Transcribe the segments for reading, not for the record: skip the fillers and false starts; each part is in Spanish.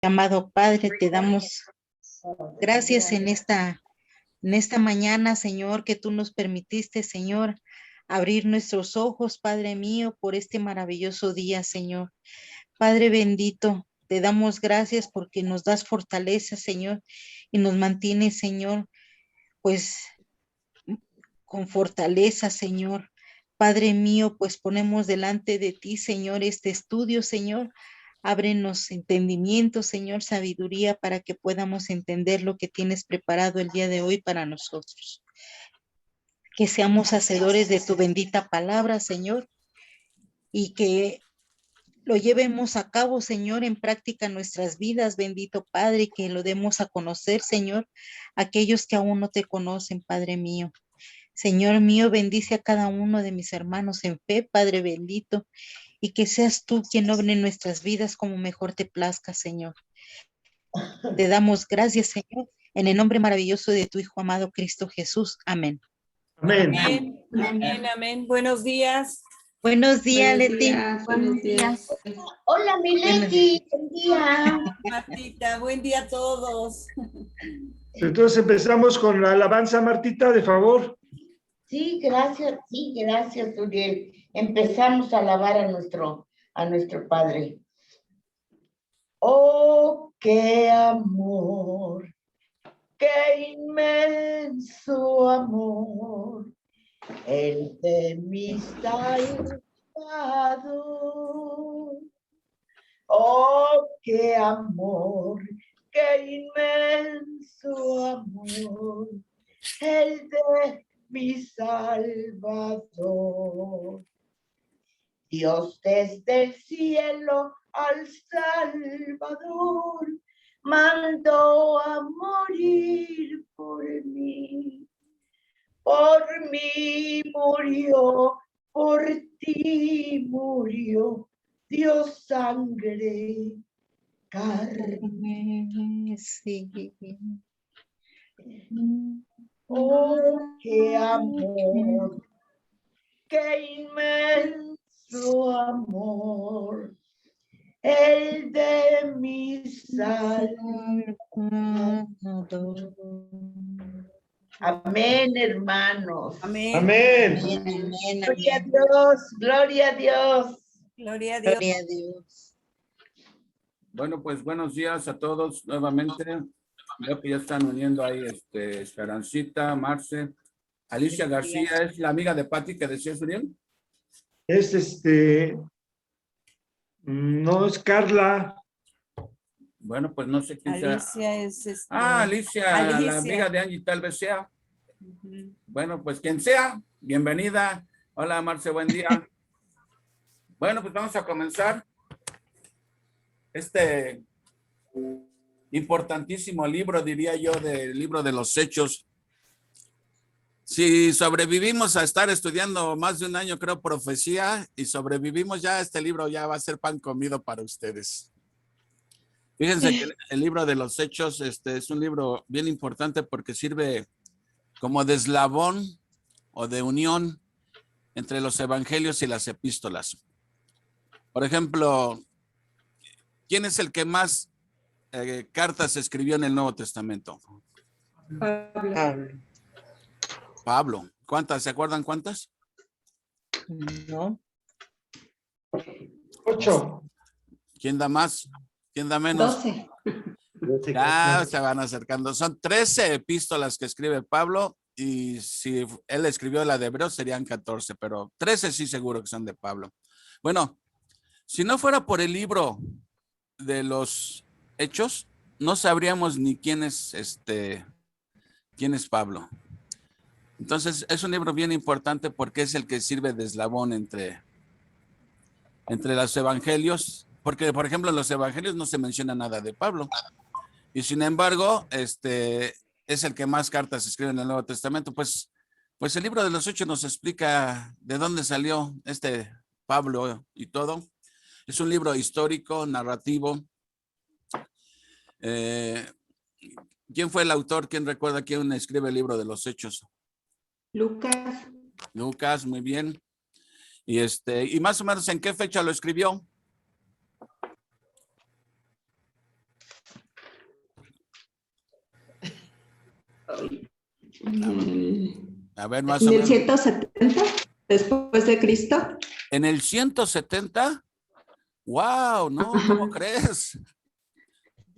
Amado Padre, te damos gracias en esta mañana, Señor, que tú nos permitiste, Señor, abrir nuestros ojos, Padre mío, por este maravilloso día, Señor. Padre bendito, te damos gracias porque nos das fortaleza, Señor, y nos mantienes, Señor, pues con fortaleza, Señor. Padre mío, pues ponemos delante de ti, Señor, este estudio, Señor. Ábrenos entendimiento, Señor, sabiduría para que podamos entender lo que tienes preparado el día de hoy para nosotros. Que seamos hacedores de tu bendita palabra, Señor, y que lo llevemos a cabo, Señor, en práctica en nuestras vidas, bendito Padre, y que lo demos a conocer, Señor, a aquellos que aún no te conocen, Padre mío. Señor mío, bendice a cada uno de mis hermanos en fe, Padre bendito, y que seas tú quien obre en nuestras vidas como mejor te plazca, Señor. Te damos gracias, Señor, en el nombre maravilloso de tu Hijo amado Cristo Jesús. Amén. Amén. Amén, amén, amén. Buenos días. Buenos días, Leti. Buenos días. Hola, mi Leti. Buen día. Martita, buen día a todos. Entonces empezamos con la alabanza, Martita, de favor. Sí, gracias, Uriel. Empezamos a alabar a nuestro Padre. Oh, qué amor, qué inmenso amor, el de mi salvador. Oh, qué amor, qué inmenso amor, el de mi Salvador. Dios desde el cielo al Salvador mandó a morir por mí. Por mí murió, por ti murió, Dios sangre, carne. Sí. Oh, qué amor, qué inmenso amor, el de mi Salvador. Amén, hermanos. Amén. Amén. Amén, amén, Gloria a amén. Dios, gloria a Dios. Gloria a Dios. Gloria a Dios. Bueno, pues buenos días a todos nuevamente. Veo que ya están uniendo ahí Esperancita, Marce. Alicia García es la amiga de Patti que decías, Uriel. Es no es Carla. Bueno, pues no sé quién sea. Alicia es Alicia, la Alicia. amiga de Angie, tal vez sea. Bueno, pues quien sea, bienvenida. Hola, Marce, buen día. Bueno, pues vamos a comenzar este importantísimo libro, diría yo, del libro de los Hechos. Si sobrevivimos a estar estudiando más de un año, creo, profecía, y sobrevivimos ya, este libro ya va a ser pan comido para ustedes. Fíjense que el libro de los Hechos es un libro bien importante porque sirve como de eslabón o de unión entre los evangelios y las epístolas. Por ejemplo, ¿quién es el que más cartas escribió en el Nuevo Testamento? Pablo. ¿Cuántas? ¿Se acuerdan cuántas? No. 8. ¿Quién da más? ¿Quién da menos? 12. Ya se van acercando. Son 13 epístolas que escribe Pablo, y si él escribió la de Hebreos serían 14, pero 13 sí seguro que son de Pablo. Bueno, si no fuera por el libro de los Hechos, no sabríamos ni quién es Pablo. Entonces es un libro bien importante porque es el que sirve de eslabón entre los evangelios, porque por ejemplo en los evangelios no se menciona nada de Pablo, y sin embargo es el que más cartas escribe en el Nuevo Testamento. Pues el libro de los Hechos nos explica de dónde salió Pablo y todo. Es un libro histórico, narrativo. ¿Quién fue el autor? ¿Quién recuerda quién escribe el libro de los Hechos? Lucas, muy bien. Y más o menos ¿en qué fecha lo escribió? A ver, más o En el menos. 170 después de Cristo. En el 170. ¡Wow! No, ¿cómo Ajá. crees?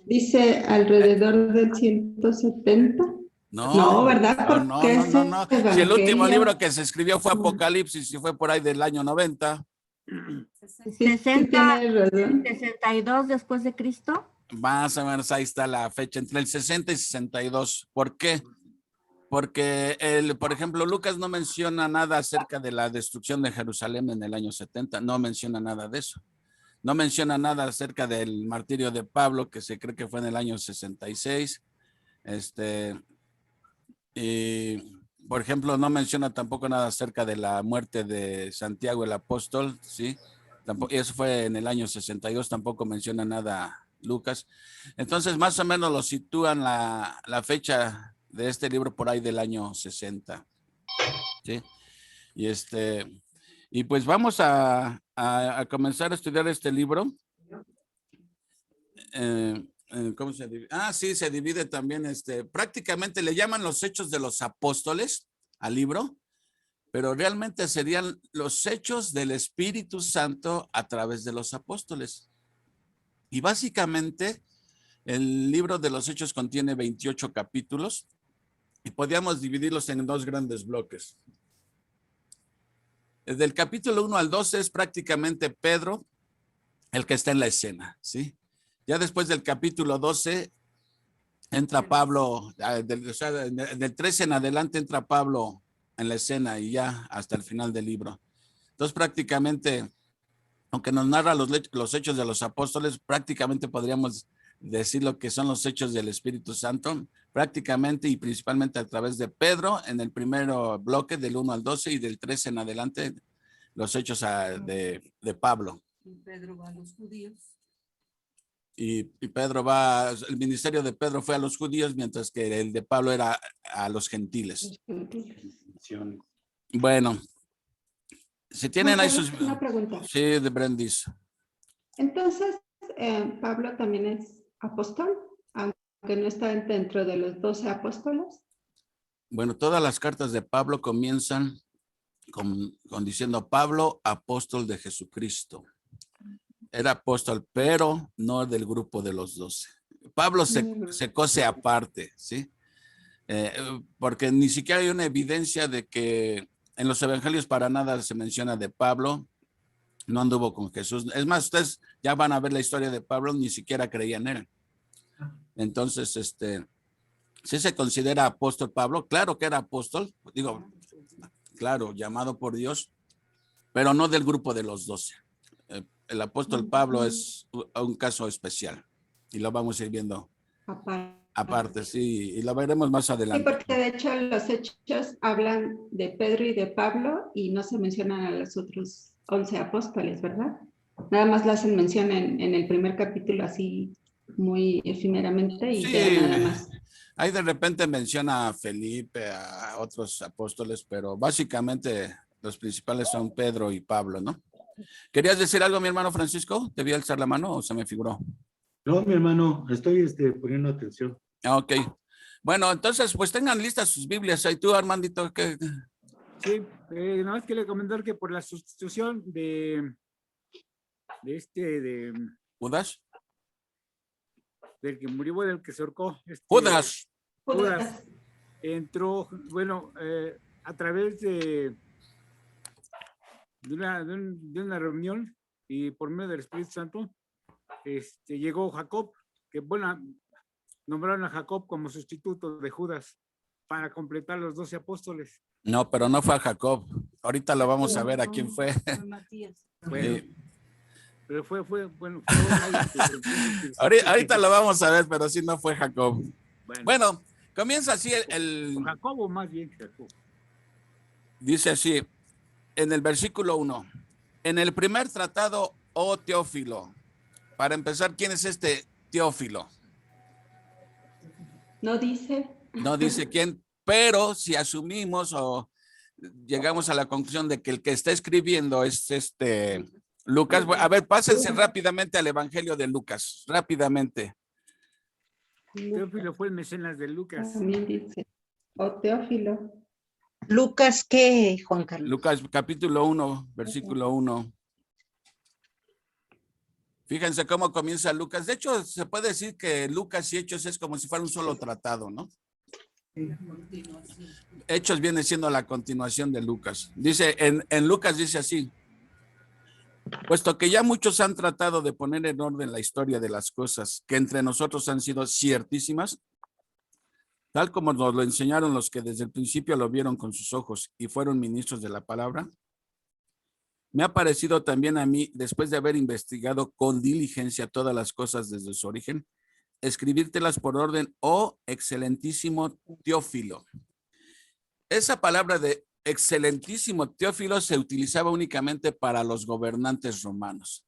Dice alrededor del 170. No, No, ¿verdad? no, no, Porque no, es no, no. Si el último Evangelio. libro que se escribió fue Apocalipsis y fue por ahí del año 90. Sí, sí 60, tiene razón. 62 después de Cristo. Más o menos ahí está la fecha, entre el 60 y 62. ¿Por qué? Porque, por ejemplo, Lucas no menciona nada acerca de la destrucción de Jerusalén en el año 70. No menciona nada de eso. No menciona nada acerca del martirio de Pablo, que se cree que fue en el año 66. Y, por ejemplo, no menciona tampoco nada acerca de la muerte de Santiago el apóstol, ¿sí? Tampoco, eso fue en el año 62, tampoco menciona nada Lucas. Entonces, más o menos lo sitúan la fecha de este libro por ahí del año 60, ¿sí? Y pues vamos a comenzar a estudiar este libro. ¿Cómo se divide? Sí, se divide también, prácticamente le llaman los Hechos de los Apóstoles al libro, pero realmente serían los hechos del Espíritu Santo a través de los apóstoles. Y básicamente el libro de los Hechos contiene 28 capítulos y podríamos dividirlos en dos grandes bloques. Desde el capítulo 1 al 12 es prácticamente Pedro el que está en la escena, ¿sí? Ya después del capítulo 12 entra Pablo, del 13 en adelante entra Pablo en la escena y ya hasta el final del libro. Entonces prácticamente, aunque nos narra los hechos de los apóstoles, prácticamente podríamos decir lo que son los hechos del Espíritu Santo, prácticamente y principalmente a través de Pedro en el primer bloque del 1 al 12 y del 13 en adelante los hechos de Pablo. Pedro va a los judíos. Y Pedro va, el ministerio de Pedro fue a los judíos, mientras que el de Pablo era a los gentiles. Bueno, si tienen ahí sus... Una pregunta. Sí, de Brendis. Entonces, Pablo también es apóstol, aunque no está dentro de los 12 apóstoles. Bueno, todas las cartas de Pablo comienzan con diciendo Pablo, apóstol de Jesucristo. Era apóstol, pero no del grupo de los 12. Pablo se cose aparte, ¿sí? Porque ni siquiera hay una evidencia de que en los evangelios para nada se menciona de Pablo, no anduvo con Jesús. Es más, ustedes ya van a ver la historia de Pablo, ni siquiera creían en él. Entonces, sí se considera apóstol Pablo, claro que era apóstol, digo, claro, llamado por Dios, pero no del grupo de los 12. El apóstol Pablo es un caso especial y lo vamos a ir viendo aparte, sí, y lo veremos más adelante. Sí, porque de hecho los hechos hablan de Pedro y de Pablo y no se mencionan a los otros 11 apóstoles, ¿verdad? Nada más le hacen mención en el primer capítulo así muy efímeramente y Sí, ya nada más. ahí de repente menciona a Felipe, a otros apóstoles, pero básicamente los principales son Pedro y Pablo, ¿no? ¿Querías decir algo, mi hermano Francisco? ¿Te vi alzar la mano o se me figuró? No, mi hermano, estoy poniendo atención. Ok. Bueno, entonces, pues tengan listas sus Biblias. ¿Y tú, Armandito? ¿Qué? Sí, nada más quería comentar que por la sustitución de ¿Judas? del que murió, bueno, del que se ahorcó. ¡Judas! Judas entró, bueno, a través de una reunión y por medio del Espíritu Santo, llegó Jacob, que bueno, nombraron a Jacob como sustituto de Judas para completar los 12 apóstoles. No, pero no fue a Jacob. Ahorita lo vamos a ver a quién fue. Matías. Bueno, pero fue bueno. Ahorita lo vamos a ver, pero sí no fue Jacob. Bueno, comienza así Jacobo más bien que Jacob. Dice así, en el versículo 1. En el primer tratado, oh Teófilo. Para empezar, ¿quién es este Teófilo? No dice. No dice quién, pero si asumimos o llegamos a la conclusión de que el que está escribiendo es Lucas. A ver, pásense rápidamente al Evangelio de Lucas, rápidamente. Teófilo fue el mecenas de Lucas. También dice. o Teófilo. Lucas, ¿qué, Juan Carlos? Lucas capítulo 1, versículo 1. Fíjense cómo comienza Lucas. De hecho, se puede decir que Lucas y Hechos es como si fuera un solo tratado, ¿no? Hechos viene siendo la continuación de Lucas. Dice, en Lucas dice así: puesto que ya muchos han tratado de poner en orden la historia de las cosas que entre nosotros han sido ciertísimas, tal como nos lo enseñaron los que desde el principio lo vieron con sus ojos y fueron ministros de la palabra, me ha parecido también a mí, después de haber investigado con diligencia todas las cosas desde su origen, escribírtelas por orden, oh excelentísimo Teófilo. Esa palabra de excelentísimo Teófilo se utilizaba únicamente para los gobernantes romanos.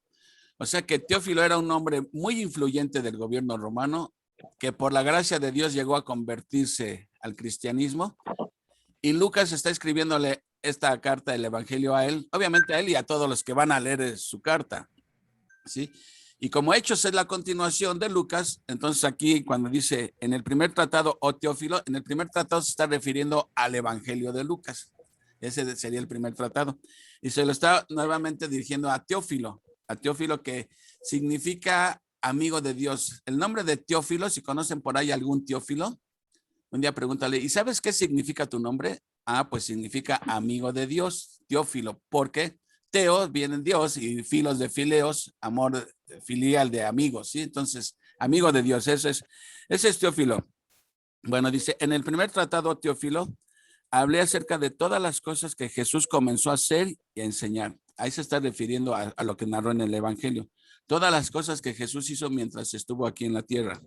O sea que Teófilo era un hombre muy influyente del gobierno romano, que por la gracia de Dios llegó a convertirse al cristianismo. Y Lucas está escribiéndole esta carta del Evangelio a él, obviamente a él y a todos los que van a leer su carta, ¿sí? Y como Hechos es la continuación de Lucas, entonces aquí cuando dice en el primer tratado, o Teófilo, en el primer tratado se está refiriendo al Evangelio de Lucas. Ese sería el primer tratado. Y se lo está nuevamente dirigiendo a Teófilo que significa amigo de Dios. El nombre de Teófilo, si conocen por ahí algún Teófilo, un día pregúntale, ¿y sabes qué significa tu nombre? Ah, pues significa amigo de Dios, Teófilo, porque Teo viene en Dios y filos de fileos, amor filial de amigos, ¿sí? Entonces, amigo de Dios, ese es Teófilo. Bueno, dice, en el primer tratado, Teófilo, hablé acerca de todas las cosas que Jesús comenzó a hacer y a enseñar. Ahí se está refiriendo a lo que narró en el Evangelio. Todas las cosas que Jesús hizo mientras estuvo aquí en la tierra,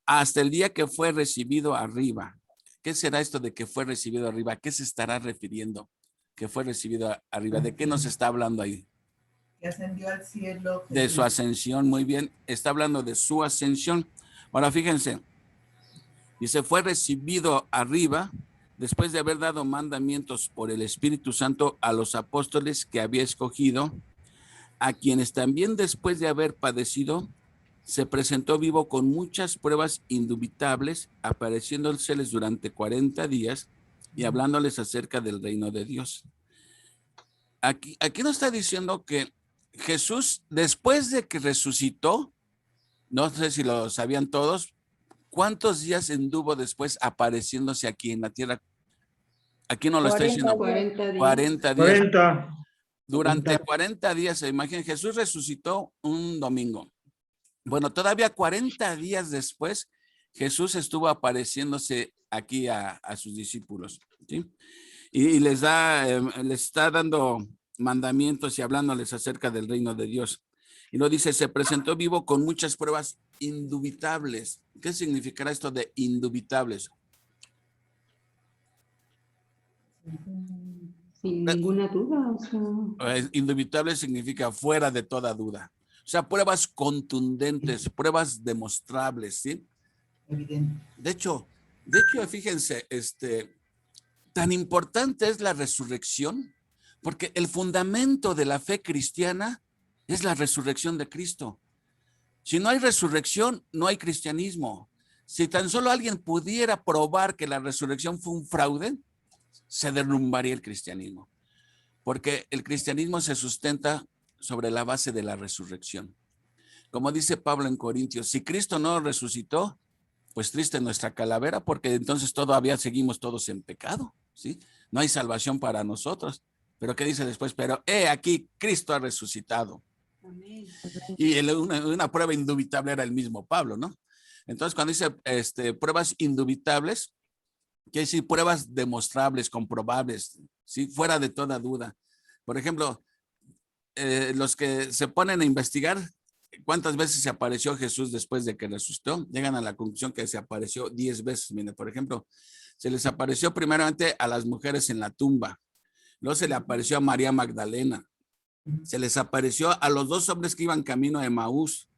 hasta el día que fue recibido arriba. ¿Qué será esto de que fue recibido arriba? ¿A qué se estará refiriendo? Que fue recibido arriba. ¿De qué nos está hablando ahí? Que ascendió al cielo. De su ascensión, muy bien. Está hablando de su ascensión. Ahora fíjense. Dice, fue recibido arriba después de haber dado mandamientos por el Espíritu Santo a los apóstoles que había escogido, a quienes también después de haber padecido, se presentó vivo con muchas pruebas indubitables, apareciéndoseles durante 40 días y hablándoles acerca del reino de Dios. Aquí nos está diciendo que Jesús, después de que resucitó, no sé si lo sabían todos, ¿cuántos días anduvo después apareciéndose aquí en la tierra? Aquí no lo está diciendo. 40 días. 40 días. 40. Durante 40 días, se imaginen, Jesús resucitó un domingo. Bueno, todavía 40 días después, Jesús estuvo apareciéndose aquí a sus discípulos, ¿sí? Y les está dando mandamientos y hablándoles acerca del reino de Dios. Y lo dice, se presentó vivo con muchas pruebas indubitables. ¿Qué significará esto de indubitables? Sin ninguna duda. O sea. Indubitable significa fuera de toda duda. O sea, pruebas contundentes, pruebas demostrables, ¿sí? Evidente. De hecho, fíjense, tan importante es la resurrección, porque el fundamento de la fe cristiana es la resurrección de Cristo. Si no hay resurrección, no hay cristianismo. Si tan solo alguien pudiera probar que la resurrección fue un fraude, se derrumbaría el cristianismo, porque el cristianismo se sustenta sobre la base de la resurrección. Como dice Pablo en Corintios, si Cristo no resucitó, pues triste nuestra calavera, porque entonces todavía seguimos todos en pecado, ¿sí? No hay salvación para nosotros. Pero ¿qué dice después? Pero aquí Cristo ha resucitado. Amén. Y una prueba indubitable era el mismo Pablo, ¿no? Entonces cuando dice pruebas indubitables, quiere decir pruebas demostrables, comprobables, ¿sí? Fuera de toda duda. Por ejemplo, los que se ponen a investigar cuántas veces se apareció Jesús después de que resucitó, llegan a la conclusión que se apareció 10 veces. Mire, por ejemplo, se les apareció primeramente a las mujeres en la tumba, luego se le apareció a María Magdalena, se les apareció a los 2 hombres que iban camino a Emaús,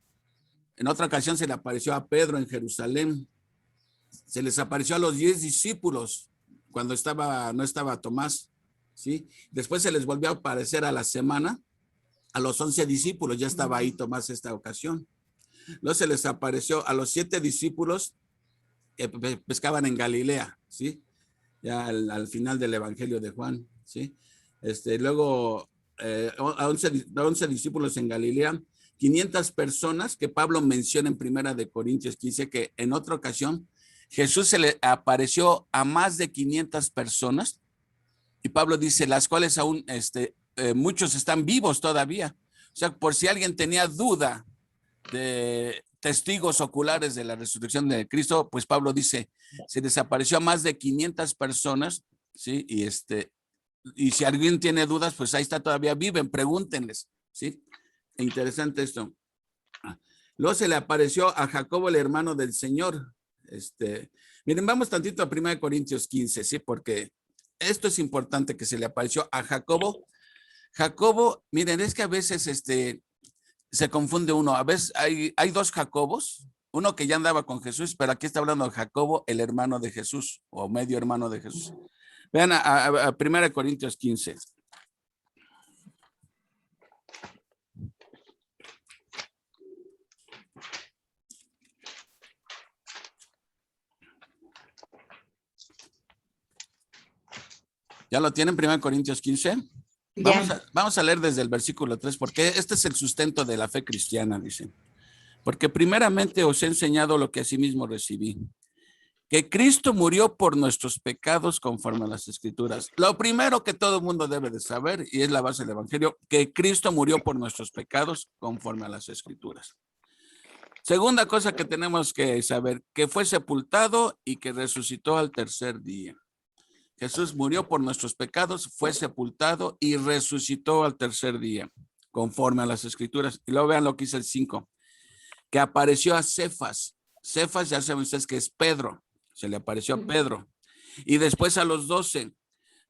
en otra ocasión se le apareció a Pedro en Jerusalén, se les apareció a los 10 discípulos cuando no estaba Tomás, ¿sí? Después se les volvió a aparecer a la semana a los 11 discípulos, ya estaba ahí Tomás esta ocasión. Luego se les apareció a los 7 discípulos que pescaban en Galilea, ¿sí? Ya al final del Evangelio de Juan, ¿sí? Luego, 11 discípulos en Galilea, 500 personas que Pablo menciona en Primera de Corintios 15, que en otra ocasión Jesús se le apareció a más de 500 personas y Pablo dice, las cuales aún muchos están vivos todavía. O sea, por si alguien tenía duda de testigos oculares de la resurrección de Cristo, pues Pablo dice, se desapareció a más de 500 personas, ¿sí? Y si alguien tiene dudas, pues ahí está, todavía viven, pregúntenles, ¿sí? Interesante esto. Luego se le apareció a Jacobo, el hermano del Señor. Miren, vamos tantito a 1 Corintios 15, ¿sí? Porque esto es importante, que se le apareció a Jacobo. Jacobo, miren, es que a veces se confunde uno. A veces hay dos Jacobos, uno que ya andaba con Jesús, pero aquí está hablando de Jacobo, el hermano de Jesús, o medio hermano de Jesús. Vean a 1 Corintios 15. ¿Ya lo tienen, 1 Corintios 15? Vamos a leer desde el versículo 3, porque este es el sustento de la fe cristiana, dice. Porque primeramente os he enseñado lo que asimismo recibí, que Cristo murió por nuestros pecados conforme a las Escrituras. Lo primero que todo el mundo debe de saber, y es la base del Evangelio, que Cristo murió por nuestros pecados conforme a las Escrituras. Segunda cosa que tenemos que saber, que fue sepultado y que resucitó al tercer día. Jesús murió por nuestros pecados, fue sepultado y resucitó al tercer día, conforme a las Escrituras. Y luego vean lo que dice el 5, que apareció a Cefas. Cefas, ya saben ustedes que es Pedro, se le apareció a Pedro. Y después a los 12,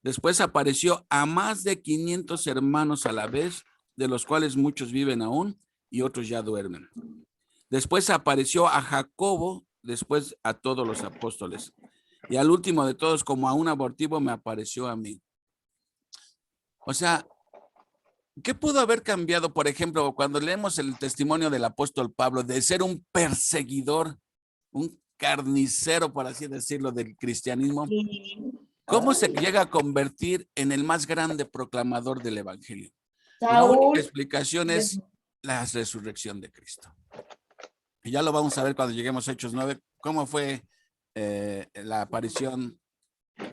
después apareció a más de 500 hermanos a la vez, de los cuales muchos viven aún y otros ya duermen. Después apareció a Jacobo, después a todos los apóstoles. Y al último de todos, como a un abortivo, me apareció a mí. O sea, ¿qué pudo haber cambiado, por ejemplo, cuando leemos el testimonio del apóstol Pablo, de ser un perseguidor, un carnicero, por así decirlo, del cristianismo? ¿Cómo se llega a convertir en el más grande proclamador del evangelio? La única explicación es la resurrección de Cristo. Y ya lo vamos a ver cuando lleguemos a Hechos 9, cómo fue la aparición,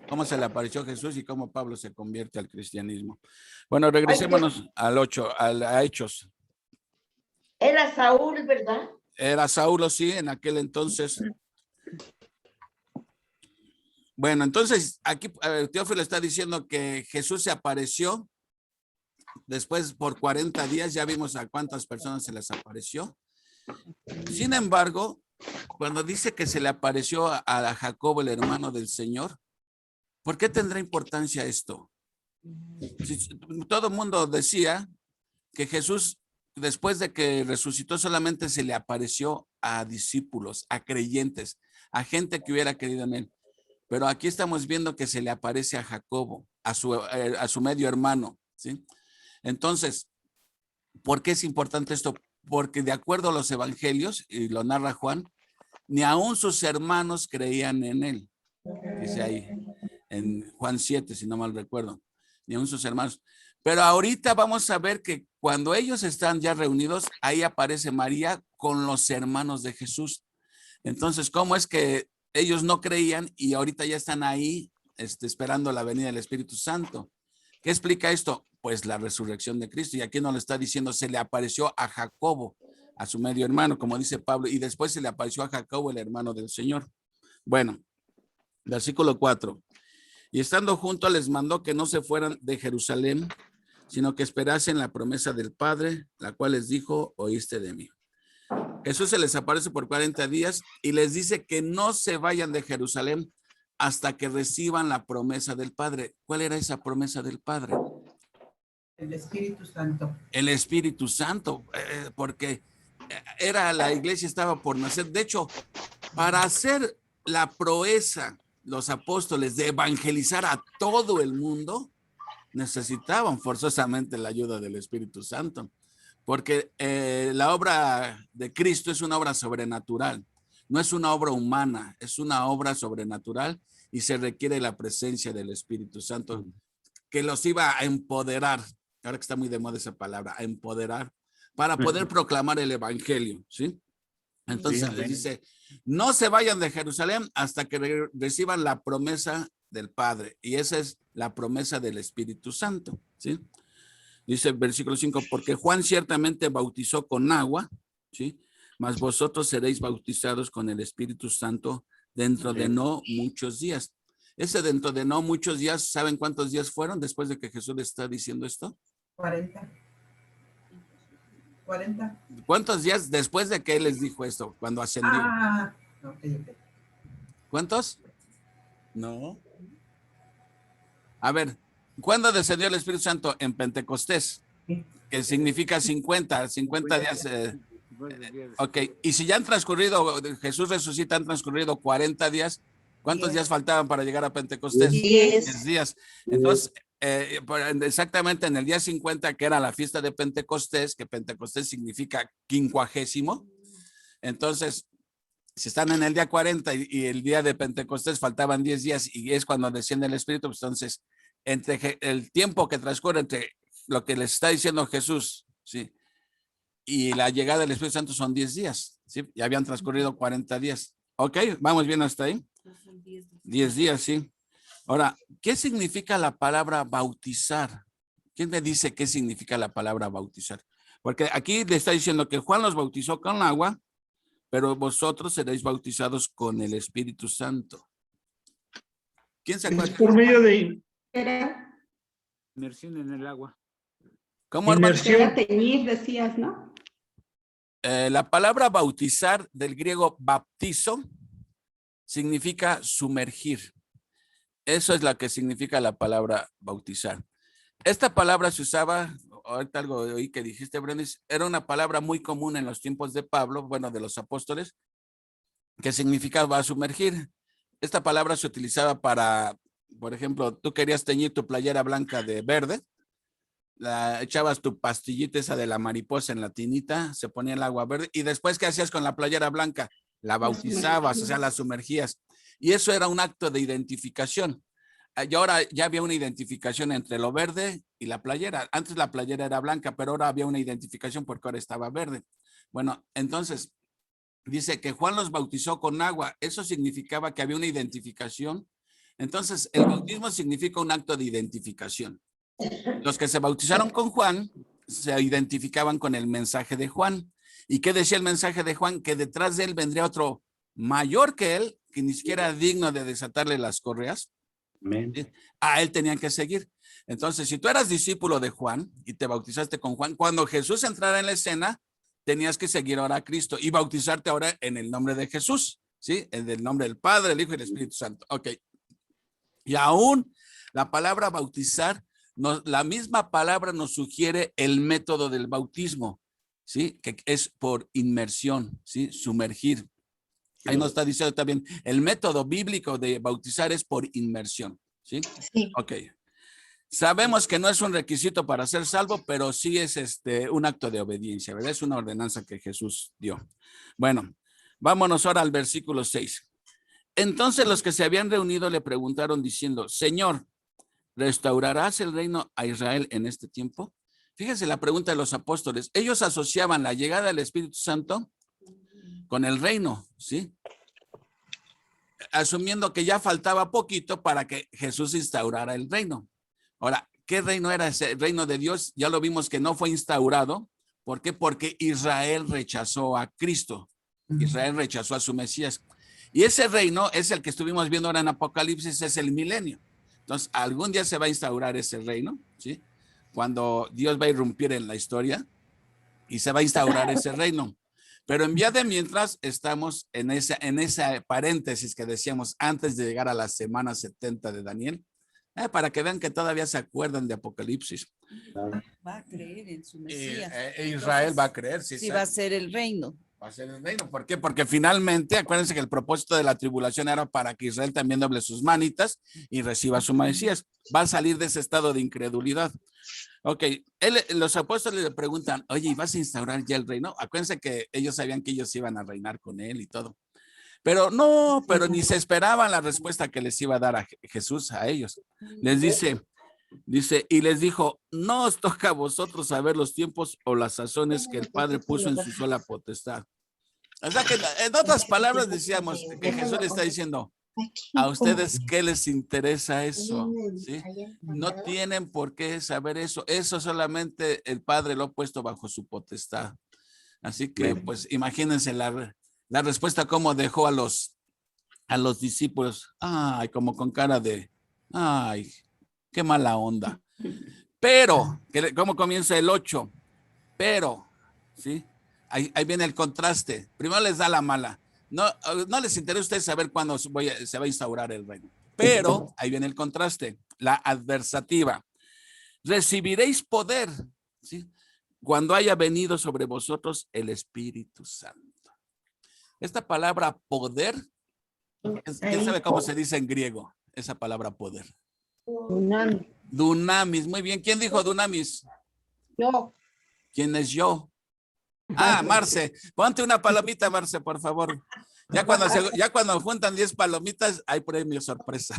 cómo se le apareció Jesús y cómo Pablo se convierte al cristianismo. Bueno, regresémonos al 8, a Hechos. Era Saúl, ¿verdad? Era Saulo, sí, en aquel entonces. Bueno, entonces aquí Teófilo está diciendo que Jesús se apareció después por 40 días, ya vimos a cuántas personas se les apareció. Sin embargo, cuando dice que se le apareció a Jacobo, el hermano del Señor, ¿por qué tendrá importancia esto? Si todo el mundo decía que Jesús, después de que resucitó, solamente se le apareció a discípulos, a creyentes, a gente que hubiera creído en él. Pero aquí estamos viendo que se le aparece a Jacobo, a su medio hermano, ¿sí? Entonces, ¿por qué es importante esto? Porque de acuerdo a los evangelios, y lo narra Juan, ni aún sus hermanos creían en él. Dice ahí, en Juan 7, si no mal recuerdo, ni aún sus hermanos. Pero ahorita vamos a ver que cuando ellos están ya reunidos, ahí aparece María con los hermanos de Jesús. Entonces, ¿cómo es que ellos no creían y ahorita ya están ahí esperando la venida del Espíritu Santo? ¿Qué explica esto? Pues la resurrección de Cristo. Y aquí nos lo está diciendo, se le apareció a Jacobo, a su medio hermano, como dice Pablo, y después se le apareció a Jacobo, el hermano del Señor. Bueno, versículo 4. Y estando juntos les mandó que no se fueran de Jerusalén, sino que esperasen la promesa del Padre, la cual les dijo, oíste de mí. Jesús se les aparece por 40 días y les dice que no se vayan de Jerusalén hasta que reciban la promesa del Padre. ¿Cuál era esa promesa del Padre? El Espíritu Santo. El Espíritu Santo, porque la iglesia estaba por nacer. De hecho, para hacer la proeza, los apóstoles, de evangelizar a todo el mundo, necesitaban forzosamente la ayuda del Espíritu Santo, porque la obra de Cristo es una obra sobrenatural, no es una obra humana, es una obra sobrenatural y se requiere la presencia del Espíritu Santo que los iba a empoderar. Ahora que está muy de moda esa palabra, a empoderar para poder proclamar el evangelio, ¿sí? Entonces les dice, no se vayan de Jerusalén hasta que reciban la promesa del Padre. Y esa es la promesa del Espíritu Santo, ¿sí? Dice el versículo 5, porque Juan ciertamente bautizó con agua, ¿sí? Mas vosotros seréis bautizados con el Espíritu Santo dentro de no muchos días. Ese dentro de no muchos días, ¿saben cuántos días fueron después de que Jesús le está diciendo esto? 40. 40. ¿Cuántos días después de que él les dijo esto, cuando ascendió? Ah, ok. ¿Cuántos? No. A ver, ¿cuándo descendió el Espíritu Santo? En Pentecostés, que significa 50 días. Ok, y si ya han transcurrido, Jesús resucita, han transcurrido 40 días, ¿cuántos días faltaban para llegar a Pentecostés? 10 días. Entonces, exactamente en el día 50, que era la fiesta de Pentecostés, que Pentecostés significa 50º, entonces, si están en el día 40 y el día de Pentecostés faltaban 10 días y es cuando desciende el Espíritu, pues entonces, entre el tiempo que transcurre entre lo que les está diciendo Jesús, ¿sí? Y la llegada del Espíritu Santo son 10 días, ¿sí? Ya habían transcurrido 40 días. ¿Ok? ¿Vamos bien hasta ahí? 10 días, sí. Ahora, ¿qué significa la palabra bautizar? ¿Quién me dice qué significa la palabra bautizar? Porque aquí le está diciendo que Juan los bautizó con agua, pero vosotros seréis bautizados con el Espíritu Santo. ¿Quién se acuerda? Es por medio de Era, Inmersión en el agua. ¿Cómo, hermano? era teñir, decías, ¿no? La palabra bautizar del griego baptizo significa sumergir. Eso es lo que significa la palabra bautizar. Esta palabra se usaba, ahorita algo de oí que dijiste, Brenis, era una palabra muy común en los tiempos de Pablo, bueno, de los apóstoles, que significaba sumergir. Esta palabra se utilizaba para, por ejemplo, tú querías teñir tu playera blanca de verde, echabas tu pastillita esa de la mariposa en la tinita, se ponía el agua verde, y después, ¿qué hacías con la playera blanca? La bautizabas, o sea, la sumergías. Y eso era un acto de identificación. Y ahora ya había una identificación entre lo verde y la playera. Antes la playera era blanca, pero ahora había una identificación porque ahora estaba verde. Bueno, entonces, dice que Juan los bautizó con agua. Eso significaba que había una identificación. Entonces, el bautismo significa un acto de identificación. Los que se bautizaron con Juan se identificaban con el mensaje de Juan. ¿Y qué decía el mensaje de Juan? Que detrás de él vendría otro mayor que él, que ni siquiera era digno de desatarle las correas. Amén. A él tenían que seguir. Entonces, si tú eras discípulo de Juan y te bautizaste con Juan, cuando Jesús entrara en la escena, tenías que seguir ahora a Cristo y bautizarte ahora en el nombre de Jesús, ¿sí? En el nombre del Padre, el Hijo y el Espíritu Santo. Ok. Y aún la palabra bautizar, la misma palabra nos sugiere el método del bautismo, ¿sí? Que es por inmersión, ¿sí? Sumergir. Ahí nos está diciendo también, el método bíblico de bautizar es por inmersión, ¿sí? Sí. Ok. Sabemos que no es un requisito para ser salvo, pero sí es un acto de obediencia, ¿verdad? Es una ordenanza que Jesús dio. Bueno, vámonos ahora al versículo 6. Entonces los que se habían reunido le preguntaron diciendo, Señor, ¿restaurarás el reino a Israel en este tiempo? Fíjense la pregunta de los apóstoles. Ellos asociaban la llegada del Espíritu Santo con el reino, ¿sí? Asumiendo que ya faltaba poquito para que Jesús instaurara el reino. Ahora, ¿qué reino era ese? El reino de Dios, ya lo vimos que no fue instaurado. ¿Por qué? Porque Israel rechazó a Cristo. Israel rechazó a su Mesías. Y ese reino es el que estuvimos viendo ahora en Apocalipsis, es el milenio. Entonces, algún día se va a instaurar ese reino, ¿sí? Cuando Dios va a irrumpir en la historia y se va a instaurar ese reino. Pero en vía de mientras estamos en esa paréntesis que decíamos antes de llegar a la semana 70 de Daniel, para que vean que todavía se acuerdan de Apocalipsis. Va a creer en su Mesías. Israel va a creer, sí. Sí, va a ser el reino. Va a ser el reino. ¿Por qué? Porque finalmente, acuérdense que el propósito de la tribulación era para que Israel también doble sus manitas y reciba su Mesías. Va a salir de ese estado de incredulidad. Ok, los apóstoles le preguntan, oye, ¿y vas a instaurar ya el reino? Acuérdense que ellos sabían que ellos iban a reinar con él y todo. Pero no, pero ni se esperaban la respuesta que les iba a dar a Jesús a ellos. Les dice, y les dijo, no os toca a vosotros saber los tiempos o las sazones que el Padre puso en su sola potestad. O sea que en otras palabras decíamos que Jesús le está diciendo, a ustedes ¿qué les interesa eso? ¿Sí? No tienen por qué saber eso. Eso solamente el Padre lo ha puesto bajo su potestad. Así que pues imagínense la respuesta cómo dejó a los discípulos. Ay, como con cara de, ay, qué mala onda. Pero, ¿cómo comienza el 8? Pero, ¿sí? Ahí viene el contraste. Primero les da la mala. No les interesa a ustedes saber cuándo se va a instaurar el reino. Pero, ahí viene el contraste, la adversativa. Recibiréis poder, ¿sí? Cuando haya venido sobre vosotros el Espíritu Santo. Esta palabra poder, ¿quién sabe cómo se dice en griego? Esa palabra poder. Dunamis. Dunamis, muy bien. ¿Quién dijo dunamis? Yo. ¿Quién es yo? Ah, Marce. Ponte una palomita, Marce, por favor. Ya cuando juntan 10 palomitas, hay premio sorpresa.